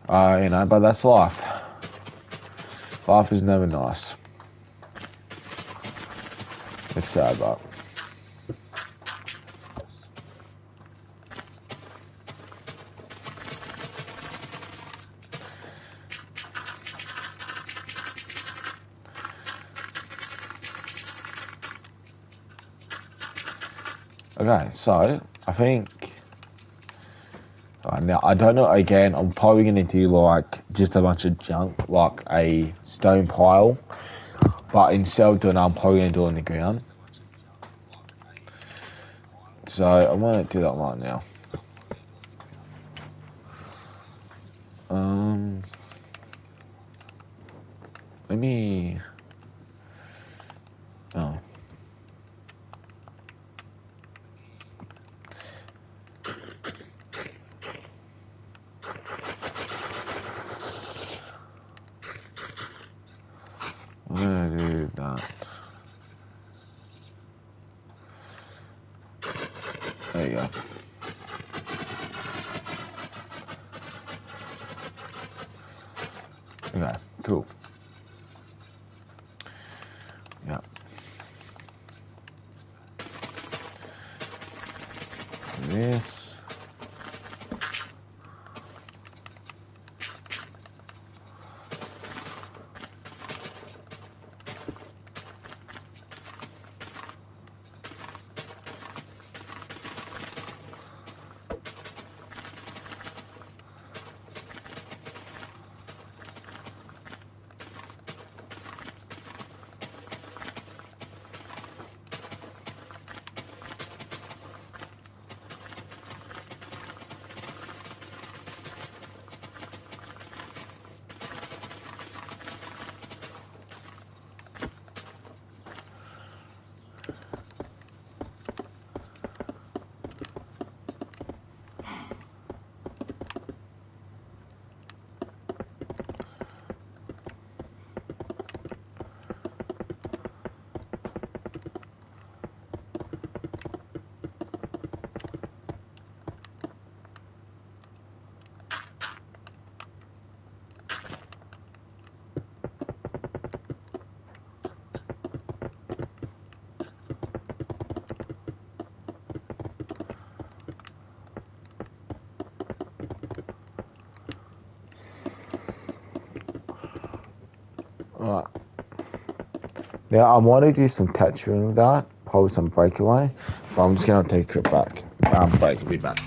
but that's life. Life is never nice. It's sad, but okay, so I think now I don't know, again, I'm probably gonna do like just a bunch of junk, like a stone pile, but instead of doing that, I'm probably gonna do it on the ground. So I'm gonna do that right now. Let me, oh. I'm gonna do that. There you go. Okay, cool. Yeah. This. Now I want to do some texturing with that, probably some breakaway, but I'm just gonna take it back. Break, I'll be back.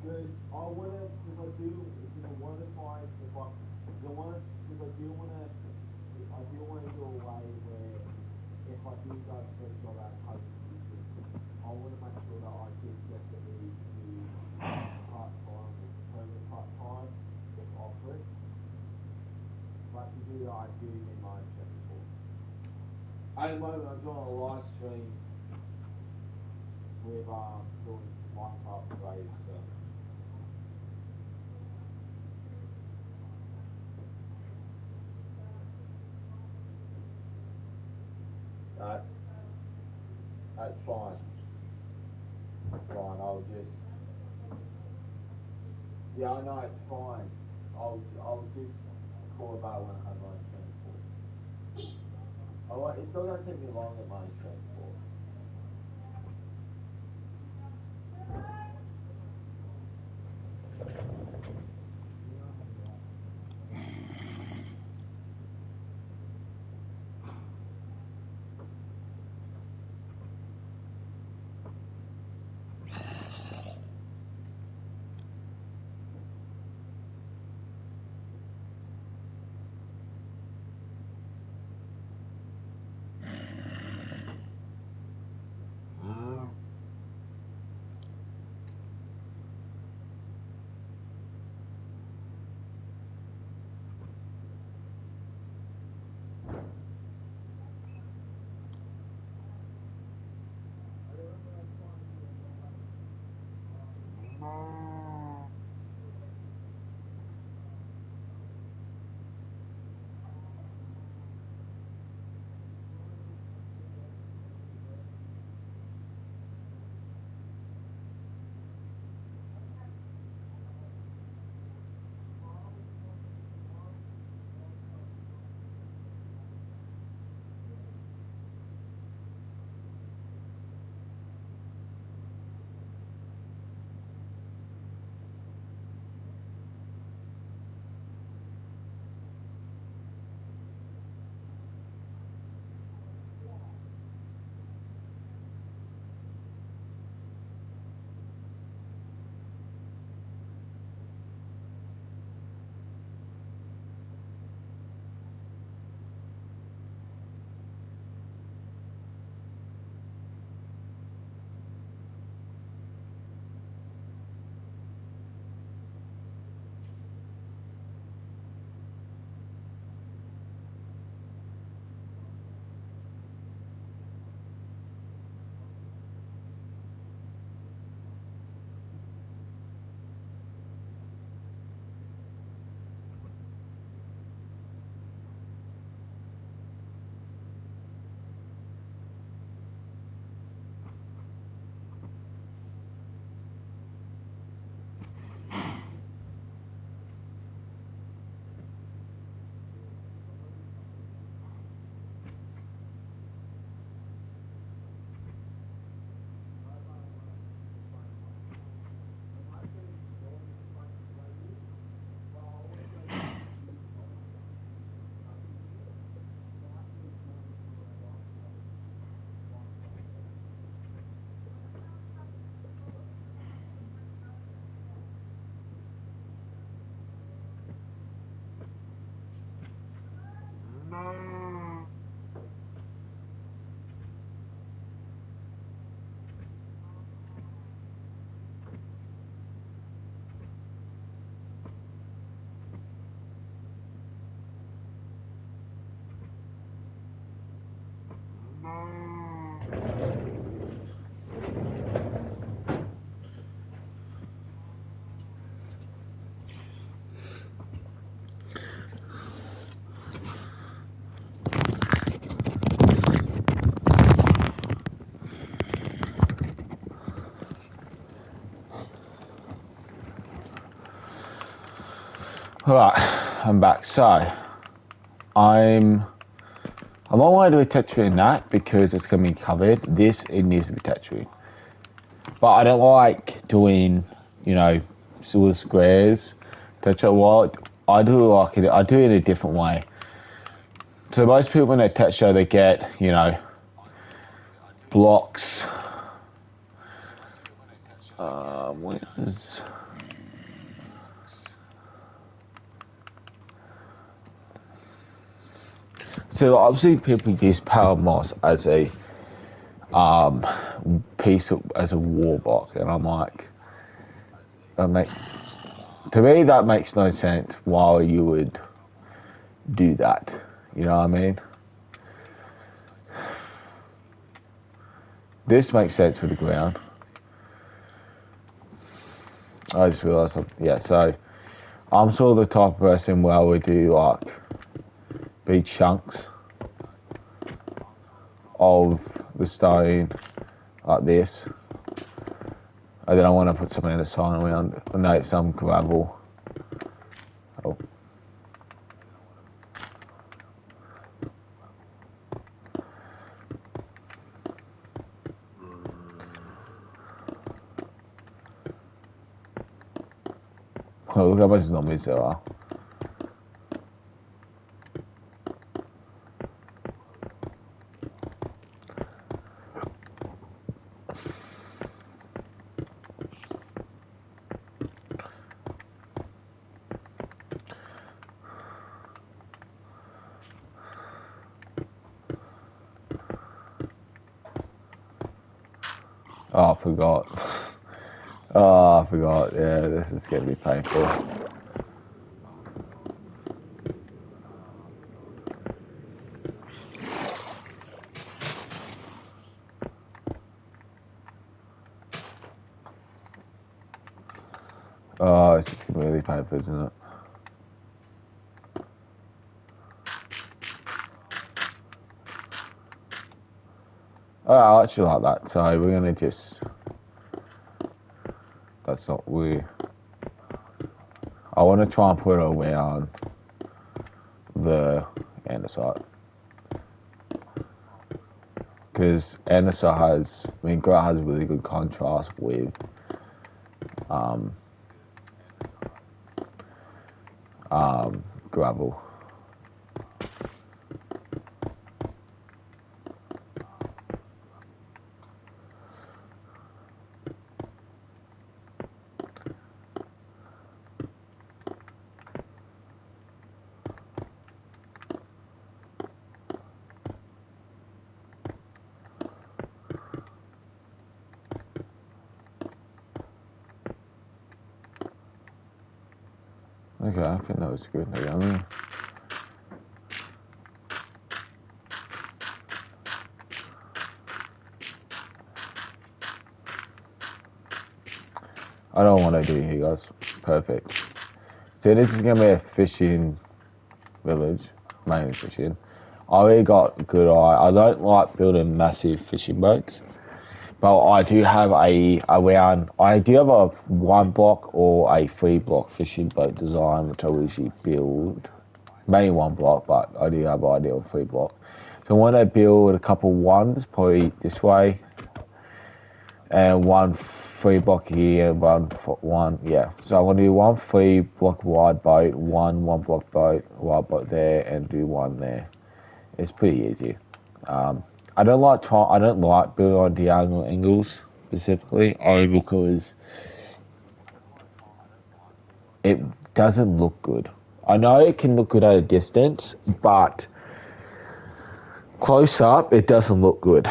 Because I wanna, because I do, because I wanna find, if I, because I wanna, because I do wanna, I do wanna do a way where if I do go for a job at coaching position, I wanna make sure that I can definitely do part-time or permanent part-time if offered. Like to do that, I do need my own check before. At the moment, I'm doing a live stream with doing Minecraft grades, so. That, that's fine. Fine, I'll just. Yeah, I know it's fine. I'll just call about when I have my own transport. Oh, it's not gonna take me long at my own transport. Alright, I'm back. So, I'm a long way to be touching that because it's going to be covered. It needs to be touching. But I don't like doing, silver squares. Touch what I do like it. I do it a different way. So most people when they touch they get, blocks. What is... So obviously people use power moss as a as a war block, and I'm like, to me that makes no sense why you would do that. You know what I mean? This makes sense for the ground. I just realised, so I'm sort of the type of person where I would do like big chunks of the stone like this, and then I want to put some andesite around, some gravel. Oh. Oh, look how much zombies there are. Oh, I forgot. Oh, I forgot. Yeah, this is going to be painful. Oh, it's just going to be really painful, isn't it? Oh, I actually like that. So we're going to just... That's not weird. I want to try and put it around the andesite. Because andesite has, grout has really good contrast with gravel. Okay, I think that was good. I don't want to do here, guys. Perfect. So this is going to be a fishing village, mainly fishing. I already got a good eye. I don't like building massive fishing boats, but I do have a 1 block or a 3 block fishing boat design, which I usually build. Mainly 1 block, but I do have an idea of 3 block. So I want to build a couple ones, probably this way, and 1 3 block here, one, yeah. So I'm going to do 1 3 block wide boat, 1 block boat, wide boat there, and do 1 there. It's pretty easy. I don't like building on diagonal angles specifically, only because it doesn't look good. I know it can look good at a distance, but close up it doesn't look good.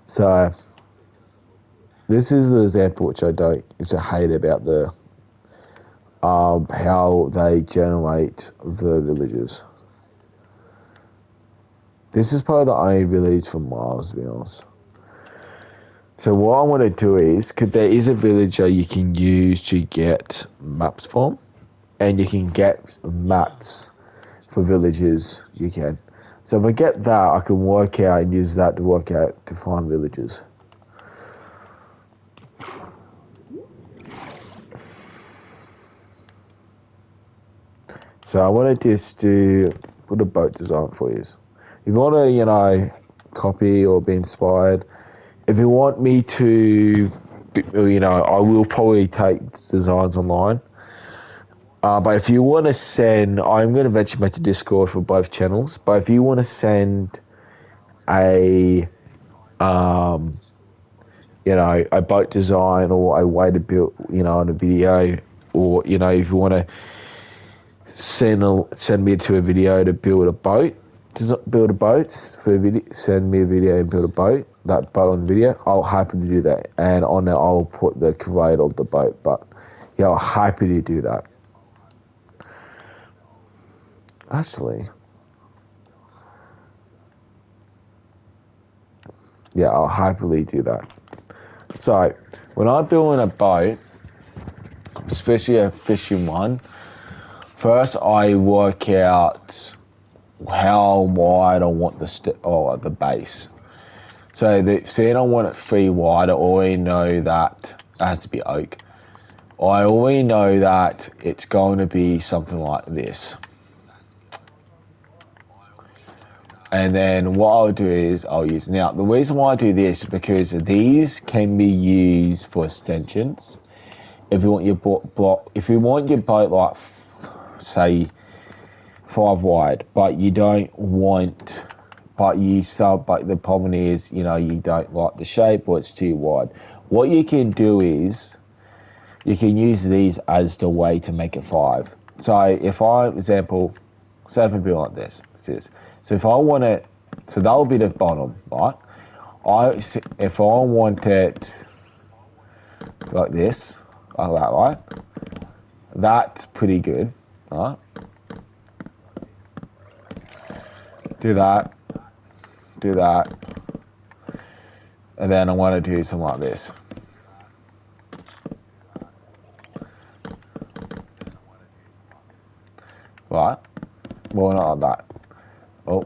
So this is the example which I hate about the how they generate the villages. This is probably the only village from Mars, to be honest. So what I want to do is, because there is a villager you can use to get maps from, and you can get maps for villages, you can. So if I get that, I can work out and use that to work out to find villages. So I want to just do put a boat design for you. If you want to, copy or be inspired, if you want me to, I will probably take designs online. But if you want to send, I'm going to eventually make a Discord for both channels. But if you want to send a boat design or a way to build, on a video, or if you want to send me to a video to build a boat, for a video, send me a video and build a boat. That boat on video, I'll happy to do that, and on it I'll put the create of the boat. But I'll happy to do that. Actually, I'll happily do that. So, when I'm building a boat, especially a fishing one, first I work out how wide I want the base. So, saying I want it 3 wide, I already know that it has to be oak. I already know that it's going to be something like this. And then what I'll do is now the reason why I do this is because these can be used for extensions. If you want your boat like say 5 wide, but the problem is you don't like the shape or it's too wide. What you can do is you can use these as the way to make it 5. So if I, example, say if I build like this, so if I want it, so that will be the bottom, right? If I want it like this, like that, right? That's pretty good, right? Do that, and then I want to do something like this. Right? Well, not like that. Oh.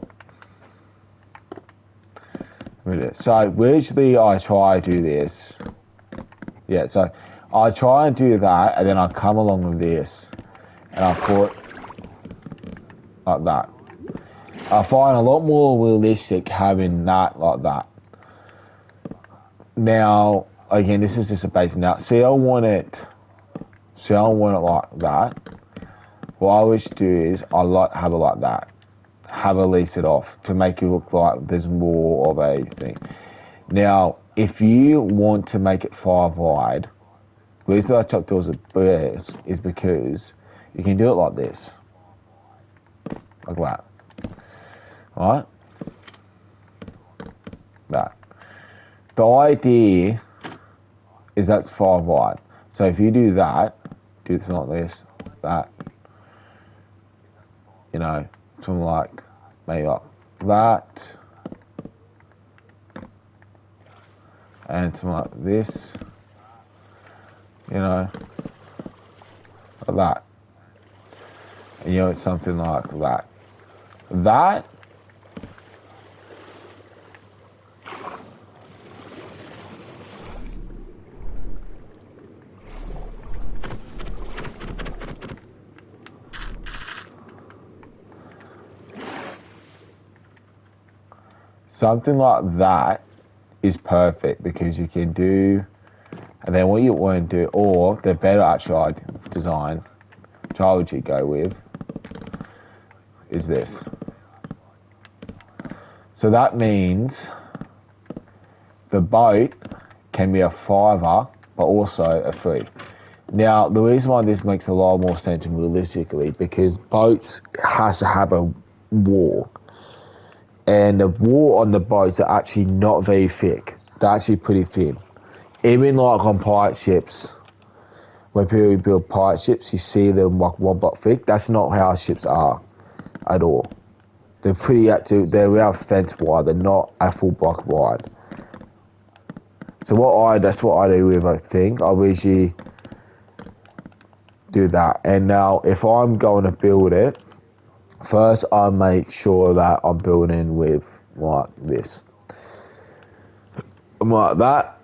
So usually I try to do this. Yeah, so I try and do that, and then I come along with this, and I put like that. I find a lot more realistic having that like that. Now, again, this is just a base. Now, see, I want it like that. What I always do is have it like that. Have a lease it off to make it look like there's more of a thing. Now, if you want to make it 5 wide, the reason I chopped doors at birds is because you can do it like this, like that, right? That. The idea is that's 5 wide. So if you do that, do something like this, that, something like maybe like that, and something like this, like that, and it's something like that. That something like that is perfect because you can do, and then what you want to do, or the better actual design, which I would go with, is this. So that means the boat can be a 5er, but also a 3. Now, the reason why this makes a lot more sense realistically, because boats has to have a wall. And the wall on the boats are actually not very thick. They're actually pretty thin. Even like on pirate ships, when people build pirate ships, you see them like 1 block thick. That's not how ships are at all. They're they're around fence wide. They're not a full block wide. So that's what I do with a thing. I usually do that. And now if I'm going to build it, first, I make sure that I'm building with like this. Like that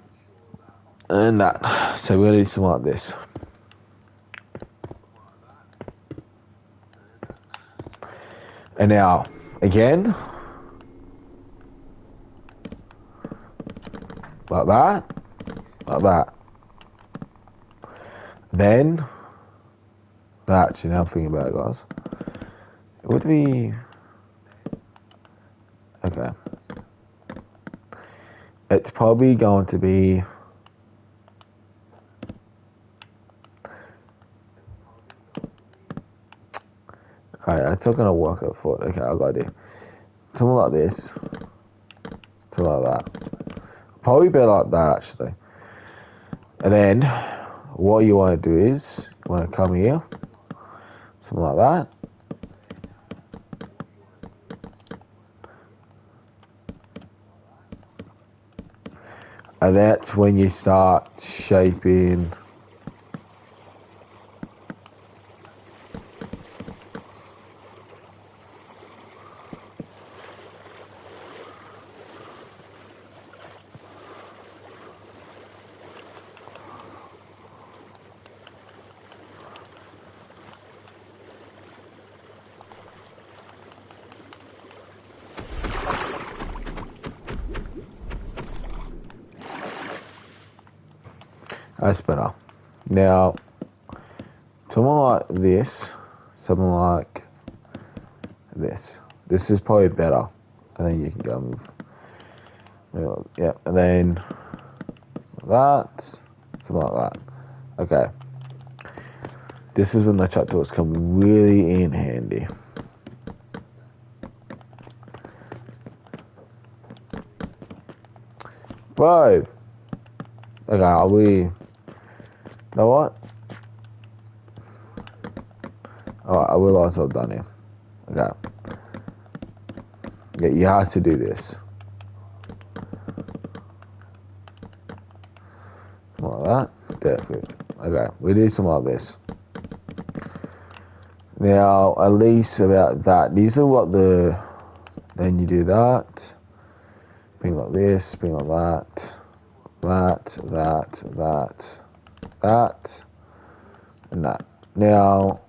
and that. So we're going to do something like this. And now, again, like that, like that. Then, actually, now I'm thinking about it, guys. It would be, okay. It's probably going to be, okay, it's not going to work out for it. Okay, I've got to do something like this, something like that. Probably better like that, actually. And then, what you want to do is, you want to come here, something like that. And that's when you start shaping. That's better. Now, something like this, something like this. This is probably better. I think you can go with, yeah, and then that, something like that. Okay. This is when the trapdoors come really in handy. Bro! Okay, you know what? Alright, I realise I've done it. Okay. Yeah, you have to do this. Like that. Perfect. Okay, we do something like this. Now, at least about that. These are what then you do that. Bring like this, bring like that. That. And that. Now,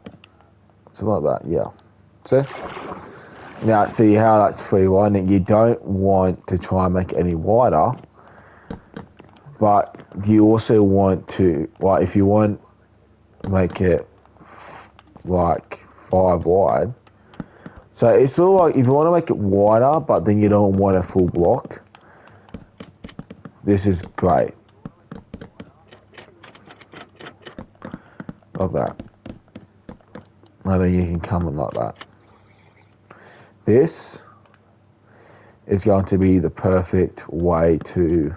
something like that, yeah. See? Now, see how that's free winding. You don't want to try and make it any wider, but you also want to, like, if you want to make it like 5 wide. So it's sort of like if you want to make it wider, but then you don't want a full block, this is great. Like that. And then you can come in like that. This is going to be the perfect way to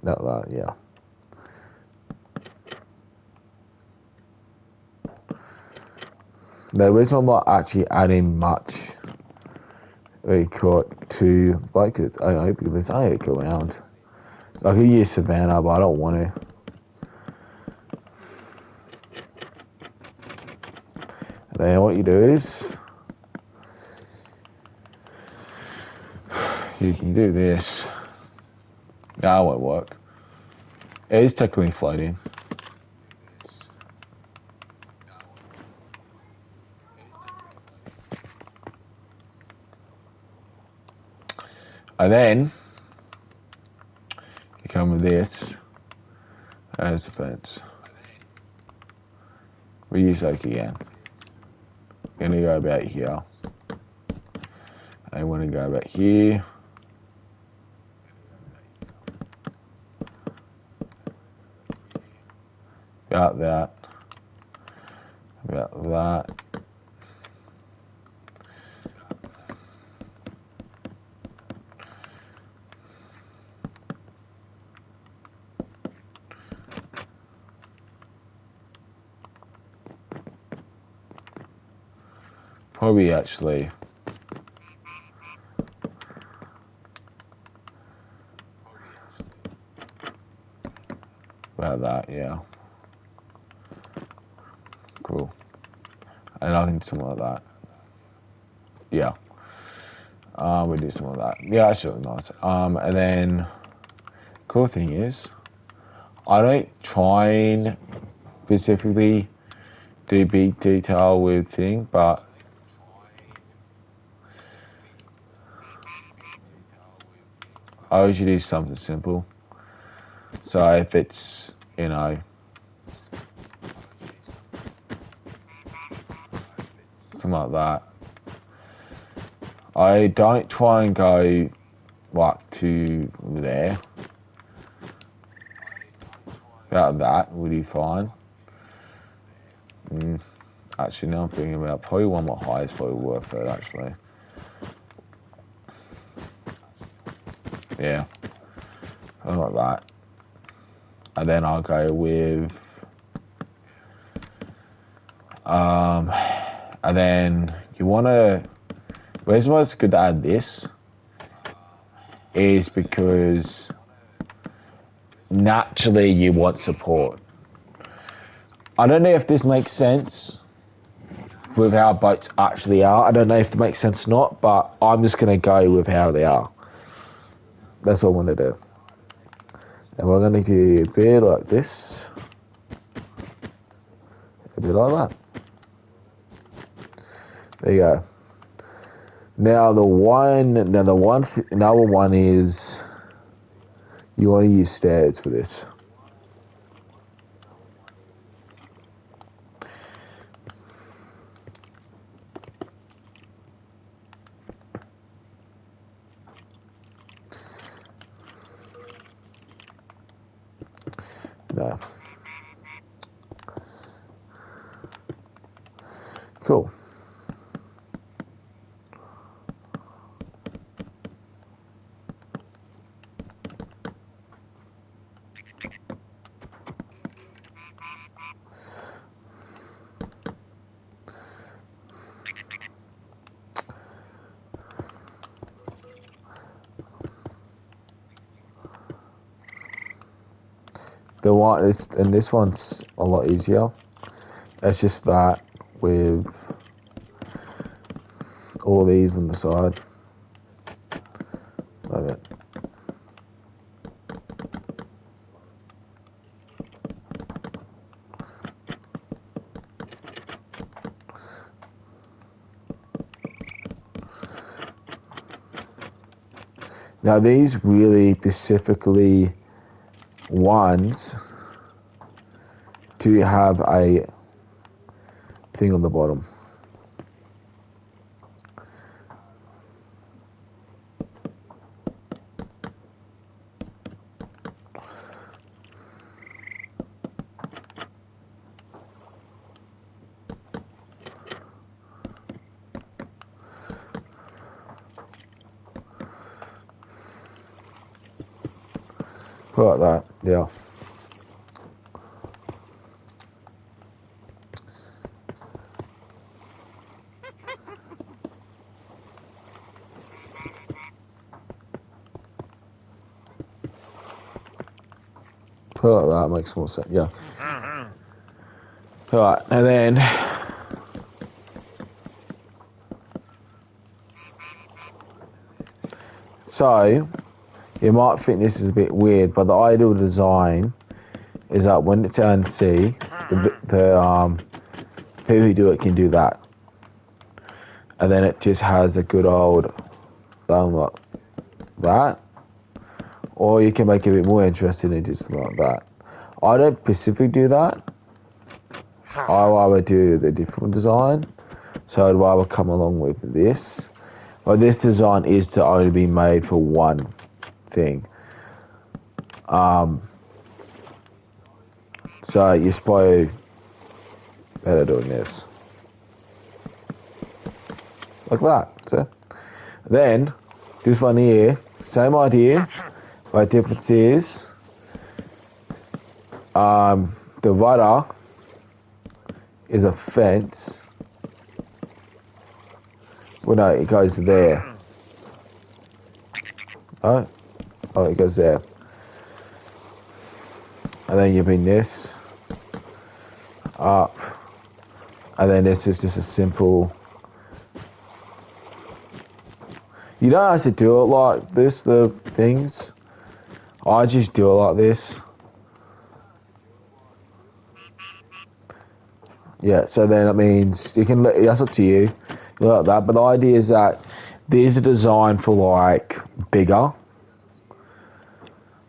that, yeah. The reason I'm not actually adding much to like it, I hope because I go around. I could use Savannah, but I don't want to. Then what you do is you can do this. No, it won't work. It is technically floating. And then you come with this as a fence. We use like again. Gonna go about here. I want to go about here. About that. About that. Probably actually. that, yeah. Cool. And I can do something like that. Yeah. We do something like that. Yeah, that's really nice. And then, cool thing is, I don't try and specifically do big detail with thing, but I usually do something simple. So if it's, you know, something like that, I don't try and go like to there. About that would be fine. Actually, now I'm thinking about probably one more high is probably worth it. Actually, yeah, something like that. And then I'll go with, and then you want to. Where's why it's good to add this is because naturally you want support. I don't know if this makes sense with how boats actually are. I don't know if it makes sense or not, but I'm just going to go with how they are. That's what I want to do. And we're going to do a bit like this. A bit like that. There you go. Now another one is you want to use stairs for this. No. Cool. This one's a lot easier. It's just that with all these on the side. Love it. Now these really specifically ones to have a thing on the bottom. Put like that, yeah. Put like that, makes more sense, yeah. Put like, and then so you might think this is a bit weird, but the ideal design is that when it's on sea, the people who do it can do that, and then it just has a good old thumb like that, or you can make it a bit more interesting and just like that. I don't specifically do that. I rather do the different design, so I'd rather come along with this. But this design is to only be made for one thing. So you're probably better doing this. Like that. So then this one here, same idea, but difference is the rudder is a fence. Well, no, it goes there. Oh, it goes there. and then you bring this up, and then this is just a simple. You don't have to do it like this, the things. I just do it like this. Yeah, so then it means you can, that's up to you, like that. But the idea is that these are designed for like bigger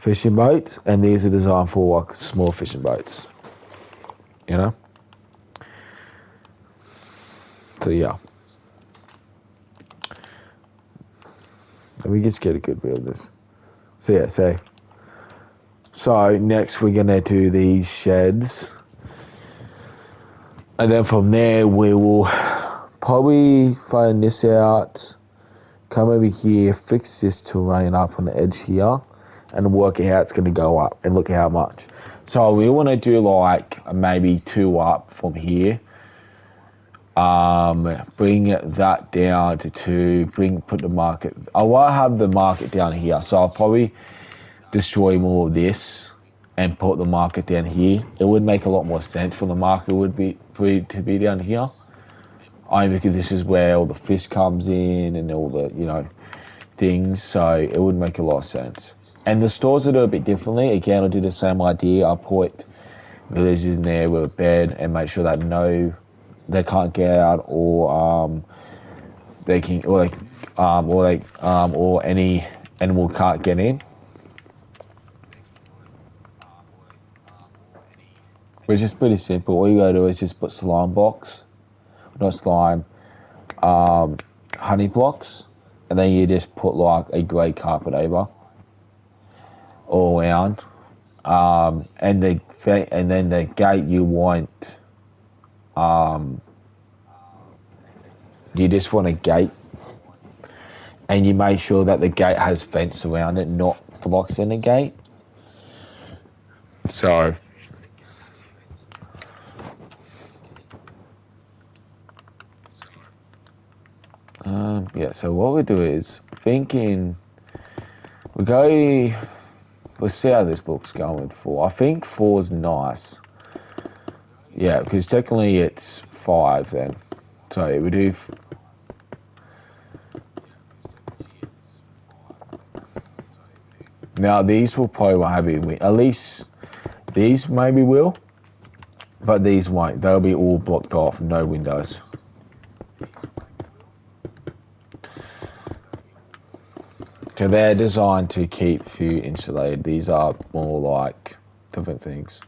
fishing boats, and these are designed for like small fishing boats. You know? So yeah. Let me just get a good view of this. So yeah, so next we're gonna do these sheds. And then from there, we will probably find this out, come over here, fix this terrain up on the edge here, and work out how it's going to go up, and look how much. So we want to do like maybe 2 up from here. Bring that down to 2, put the market, I want to have the market down here, so I'll probably destroy more of this and put the market down here. It would make a lot more sense for the market to be down here. Because this is where all the fish comes in and all the, things, so it would make a lot of sense. And the stores will do a bit differently. Again, I'll do the same idea. I'll put villagers in there with a bed and make sure that they can't get out, or any animal can't get in. Which is pretty simple. All you gotta do is just put honey blocks, and then you just put like a grey carpet over all around, and then the gate you want, you just want a gate, and you make sure that the gate has fence around it, not blocks in the gate. So. Yeah, so what we do is thinking we'll see how this looks going for. I think 4's nice. Yeah, because technically it's 5 then. So we do. Now these will probably won't have any, at least these maybe will, but these won't. They'll be all blocked off, no windows. So they're designed to keep food insulated. These are more like different things.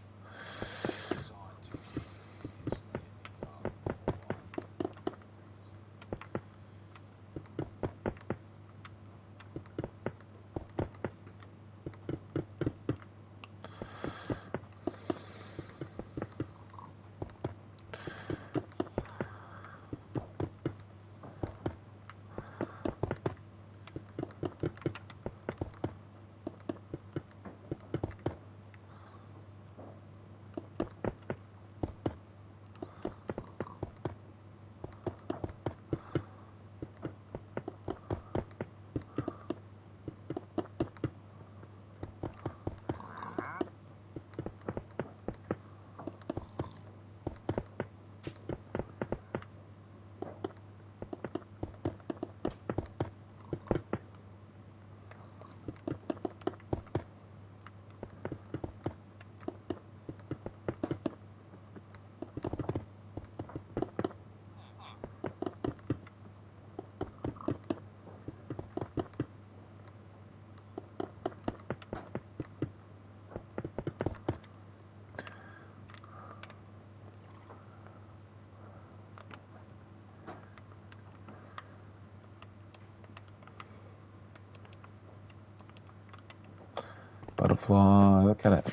Butterfly, look at it.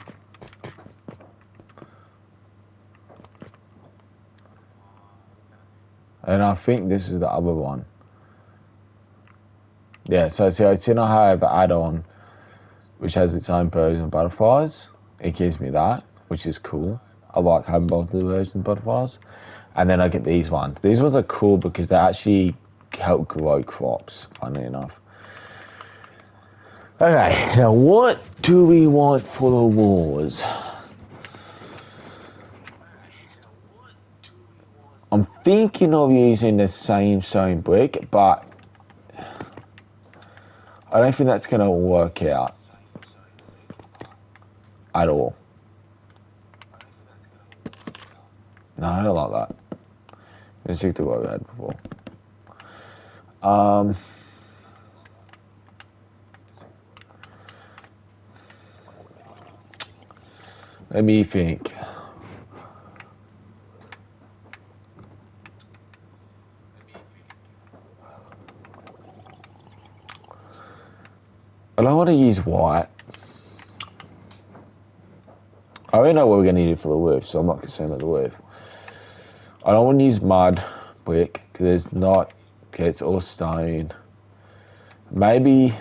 And I think this is the other one. Yeah, so see, I have an add-on which has its own version of butterflies. It gives me that, which is cool. I like having both the versions of butterflies. And then I get these ones. These ones are cool because they actually help grow crops, funnily enough. Okay, now what do we want for the walls? I'm thinking of using the same brick, but I don't think that's going to work out at all. No, I don't like that. Let's stick to what we had before. Let me think. I don't want to use white. I already know what we're going to need it for the roof, so I'm not concerned with the roof. I don't want to use mud brick because there's not. Okay, it's all stone. Maybe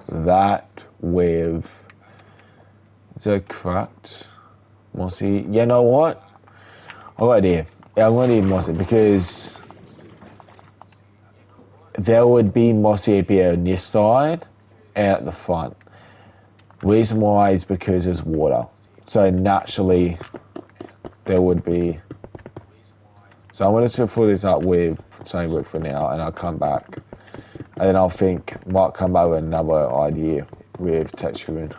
that with. Is that cracked? Mossy. You know what? I've got an idea. Yeah, I'm going to need mossy because there would be mossy here on this side and at the front. Reason why is because there's water. So naturally there would be. So I'm going to fill this up with stone brick for now and I'll come back. And then I'll think, might come back with another idea with texturing.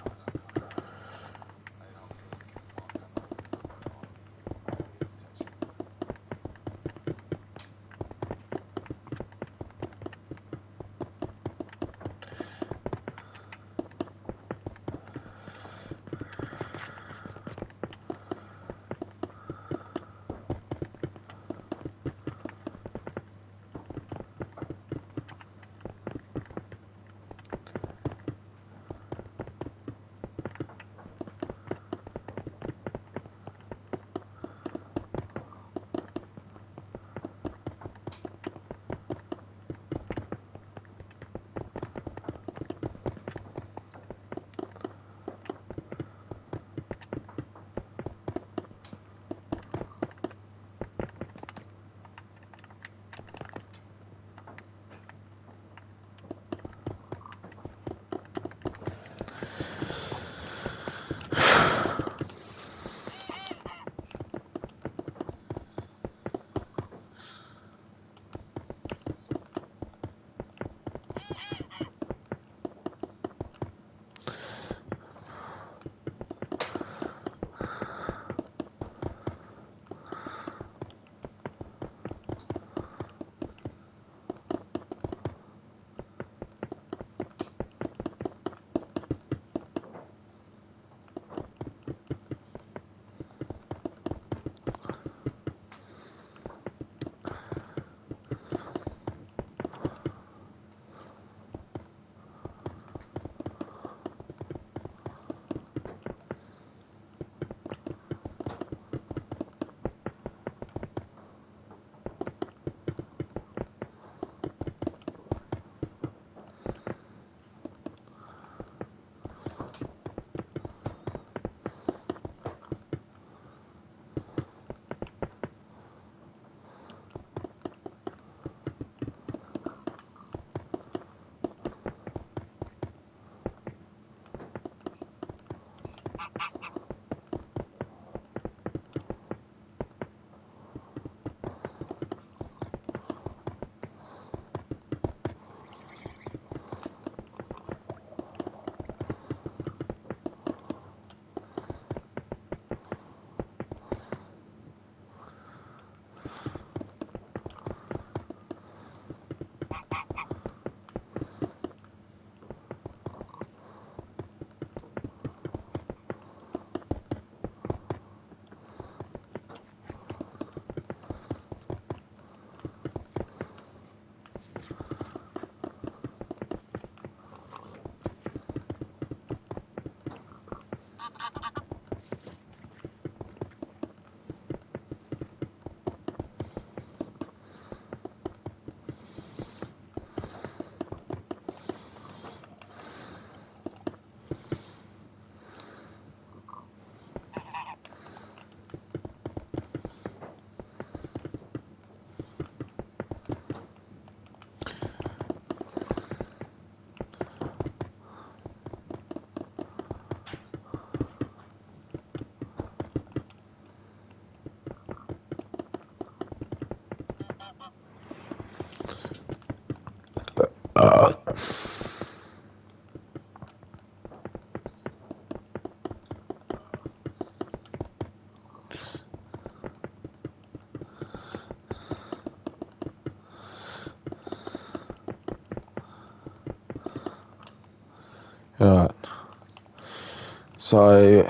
So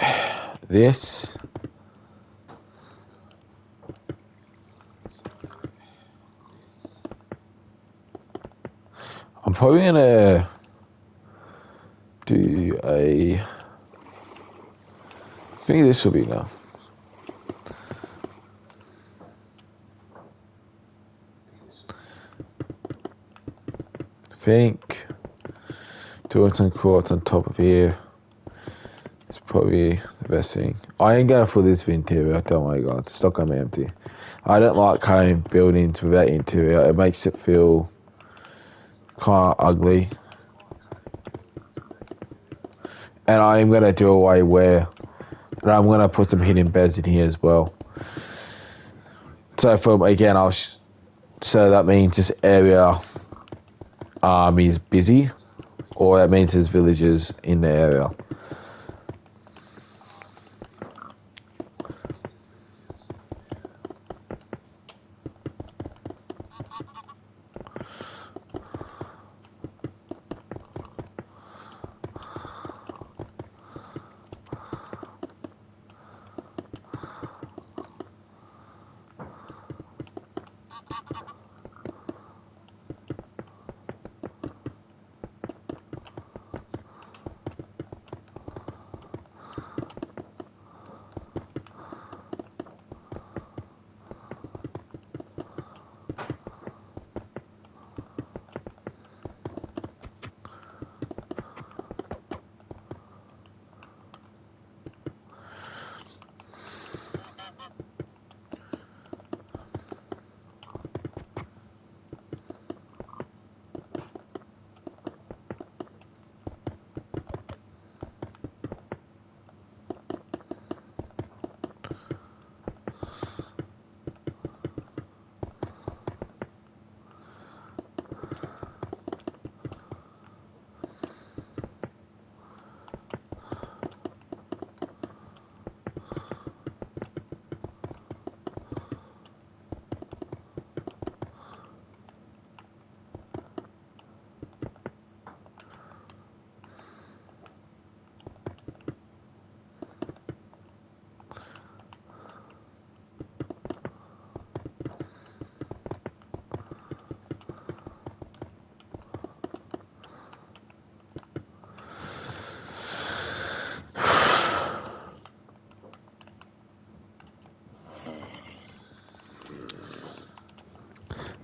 this. I'm probably gonna do I think this will be enough. I think 2.25 on top of here is probably the best thing. I ain't going for this interior, don't worry guys, it's not gonna be empty. I don't like having buildings without interior, it makes it feel kind of ugly. And I am going to do away where, but I'm going to put some hidden beds in here as well. So for again, so that means this area is busy, or that means there's villagers in the area.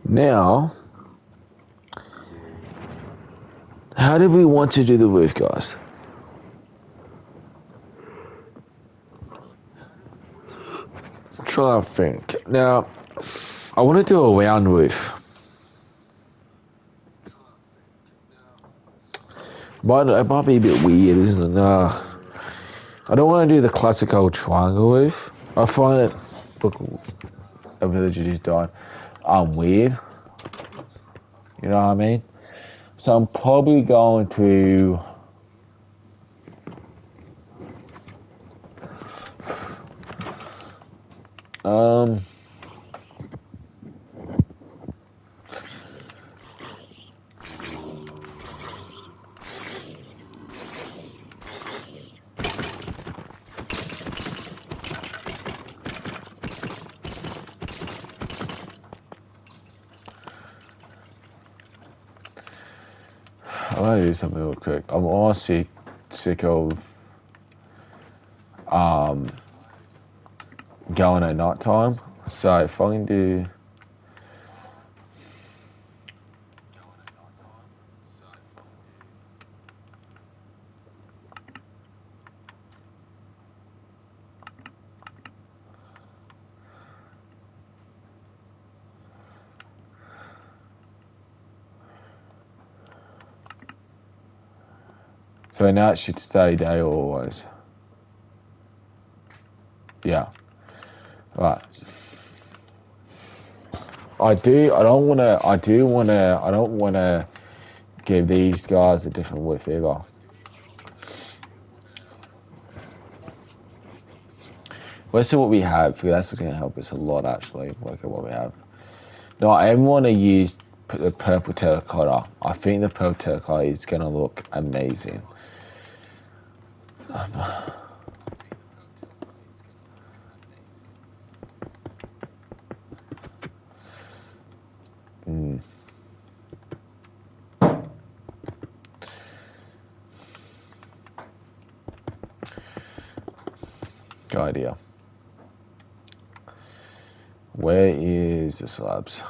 Now, how did we want to do the roof, guys? Try to think. Now, I want to do a round roof. But it might be a bit weird, isn't it? I don't want to do the classic old triangle roof. I find it, look, a villager just died, weird. You know what I mean? So I'm probably going to I want to do something real quick. I'm honestly sick of going at night time. So if I can do so now it should stay day always. Yeah. Right. I don't want to give these guys a different width either. Let's see what we have, because that's going to help us a lot actually, look at what we have. No, I want to use the purple terracotta. I think the purple terracotta is going to look amazing. Good idea. Where is the slabs?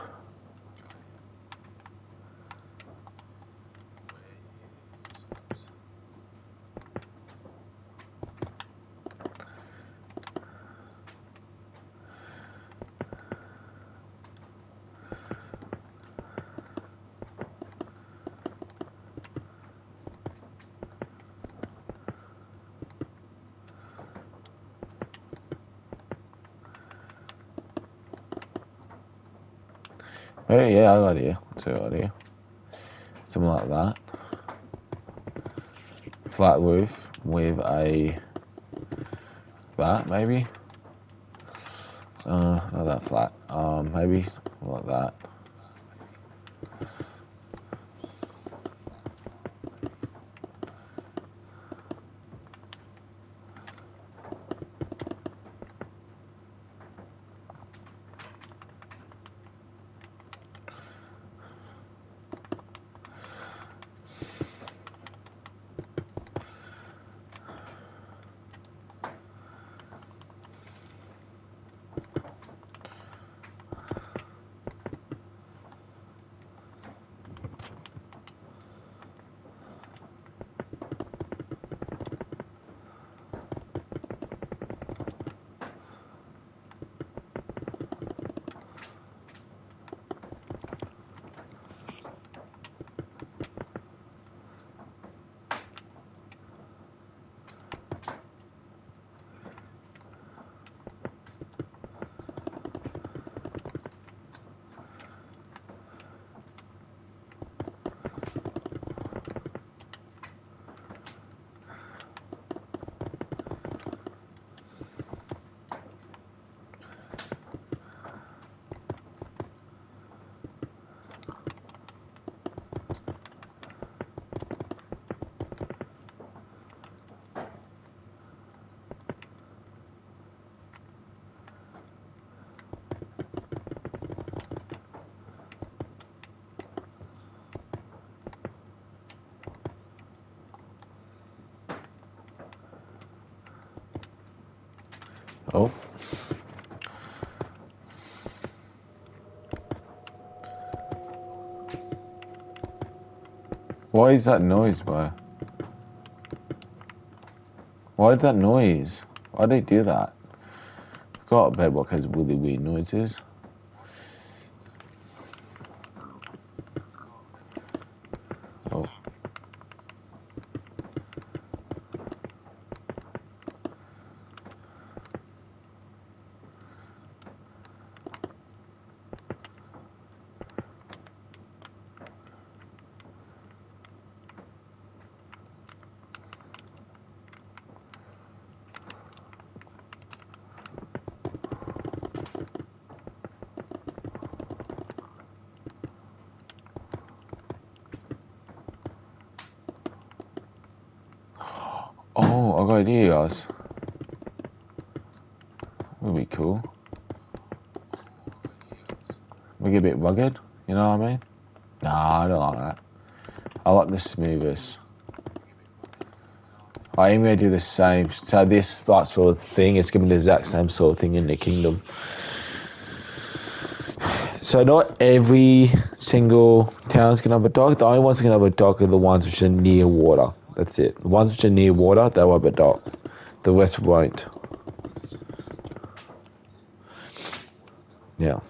Oh yeah, I got here. That's a good idea. Something like that. Flat roof with a that maybe. Not that flat. Maybe like that. Oh. Why is that noise, bro? Why is that noise? Why did they do that? I forgot Bedrock has really weird noises. Oh. Oh, I got an idea, guys. Would be cool. Make it a bit rugged, you know what I mean? Nah, I don't like that. I like the smoothest. I am going to do the same. So this like sort of thing is going to be the exact same sort of thing in the kingdom. So not every single town's going to have a dock. The only ones going to have a dock are the ones which are near water. That's it. The ones which are near water, they'll have a dock. The rest won't. Yeah.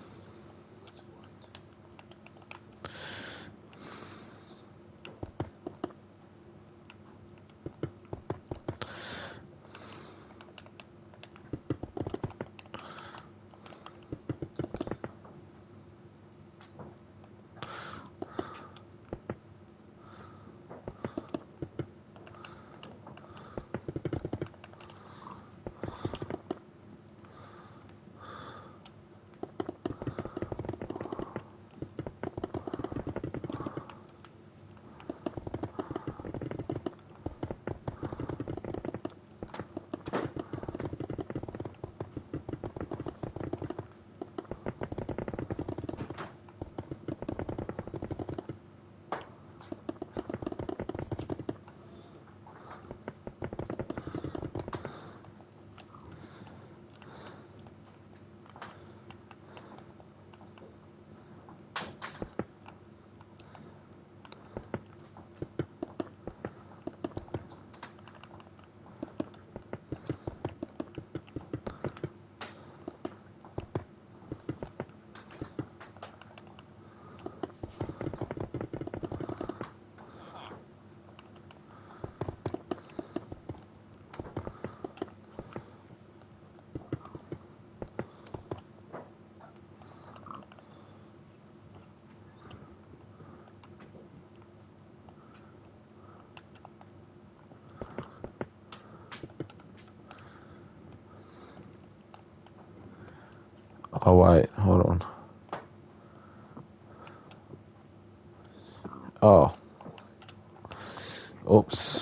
Oh wait, hold on. Oh. Oops.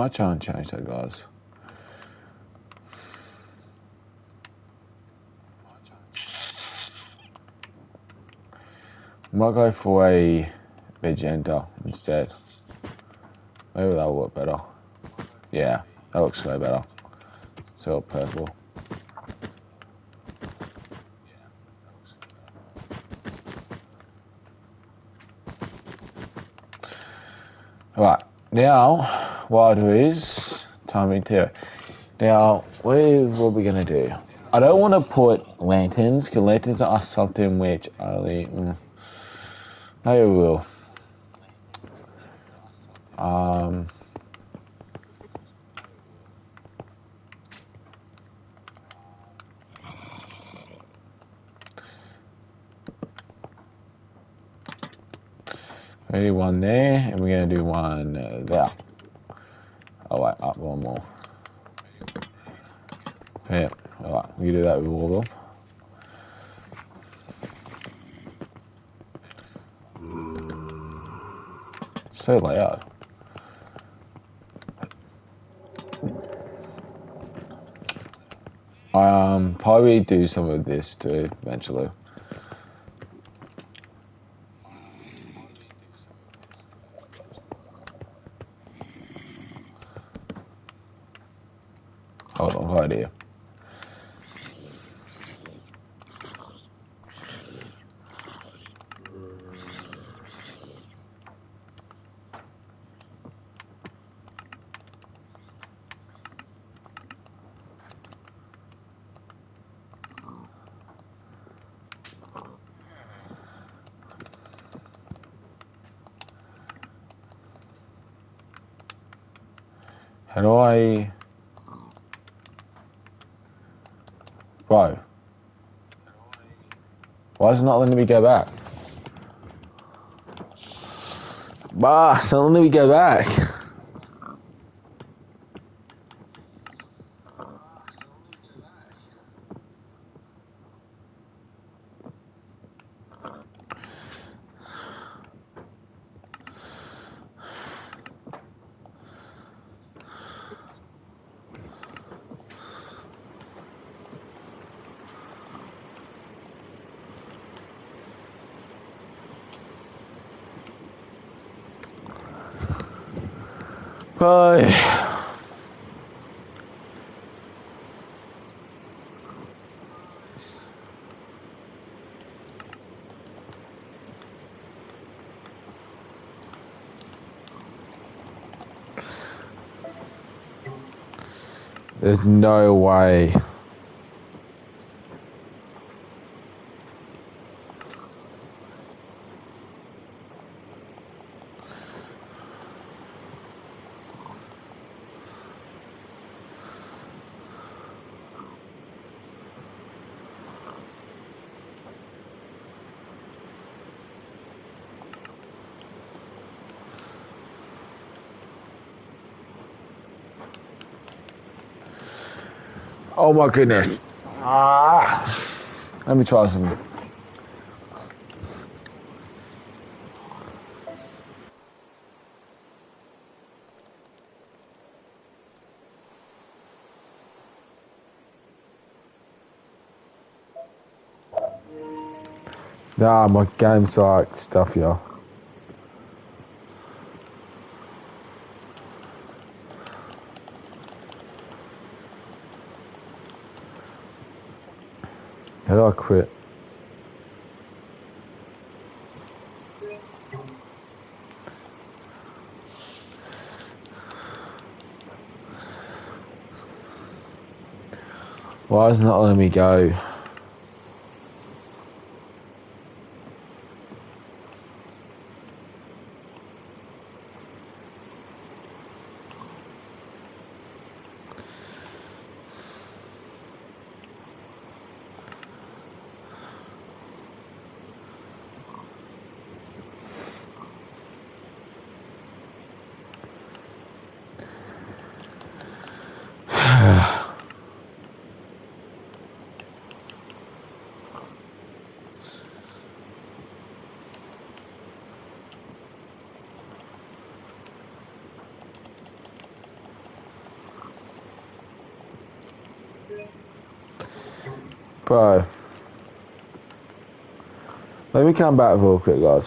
Might try and change that, guys. Might go for a magenta instead. Maybe that'll work better. Yeah, that looks way better. So purple. Right, now what I'll do is timing too. Now, what are we gonna do? I don't want to put lanterns, because lanterns are something which only maybe we will. Maybe one there, and we're gonna do one there. Oh wait, up one more. Yeah, alright, we can do that with all of them. So loud. Probably do some of this too eventually. Hold on, good idea. How do I... Bro. Why is it not letting me go back? Bah, it's not letting me go back. Right. There's no way. Oh my goodness. Let me try something. Nah, my game's like stuff, yeah. How do I quit? Why is it not letting me go? Bro. Let me come back real quick, guys.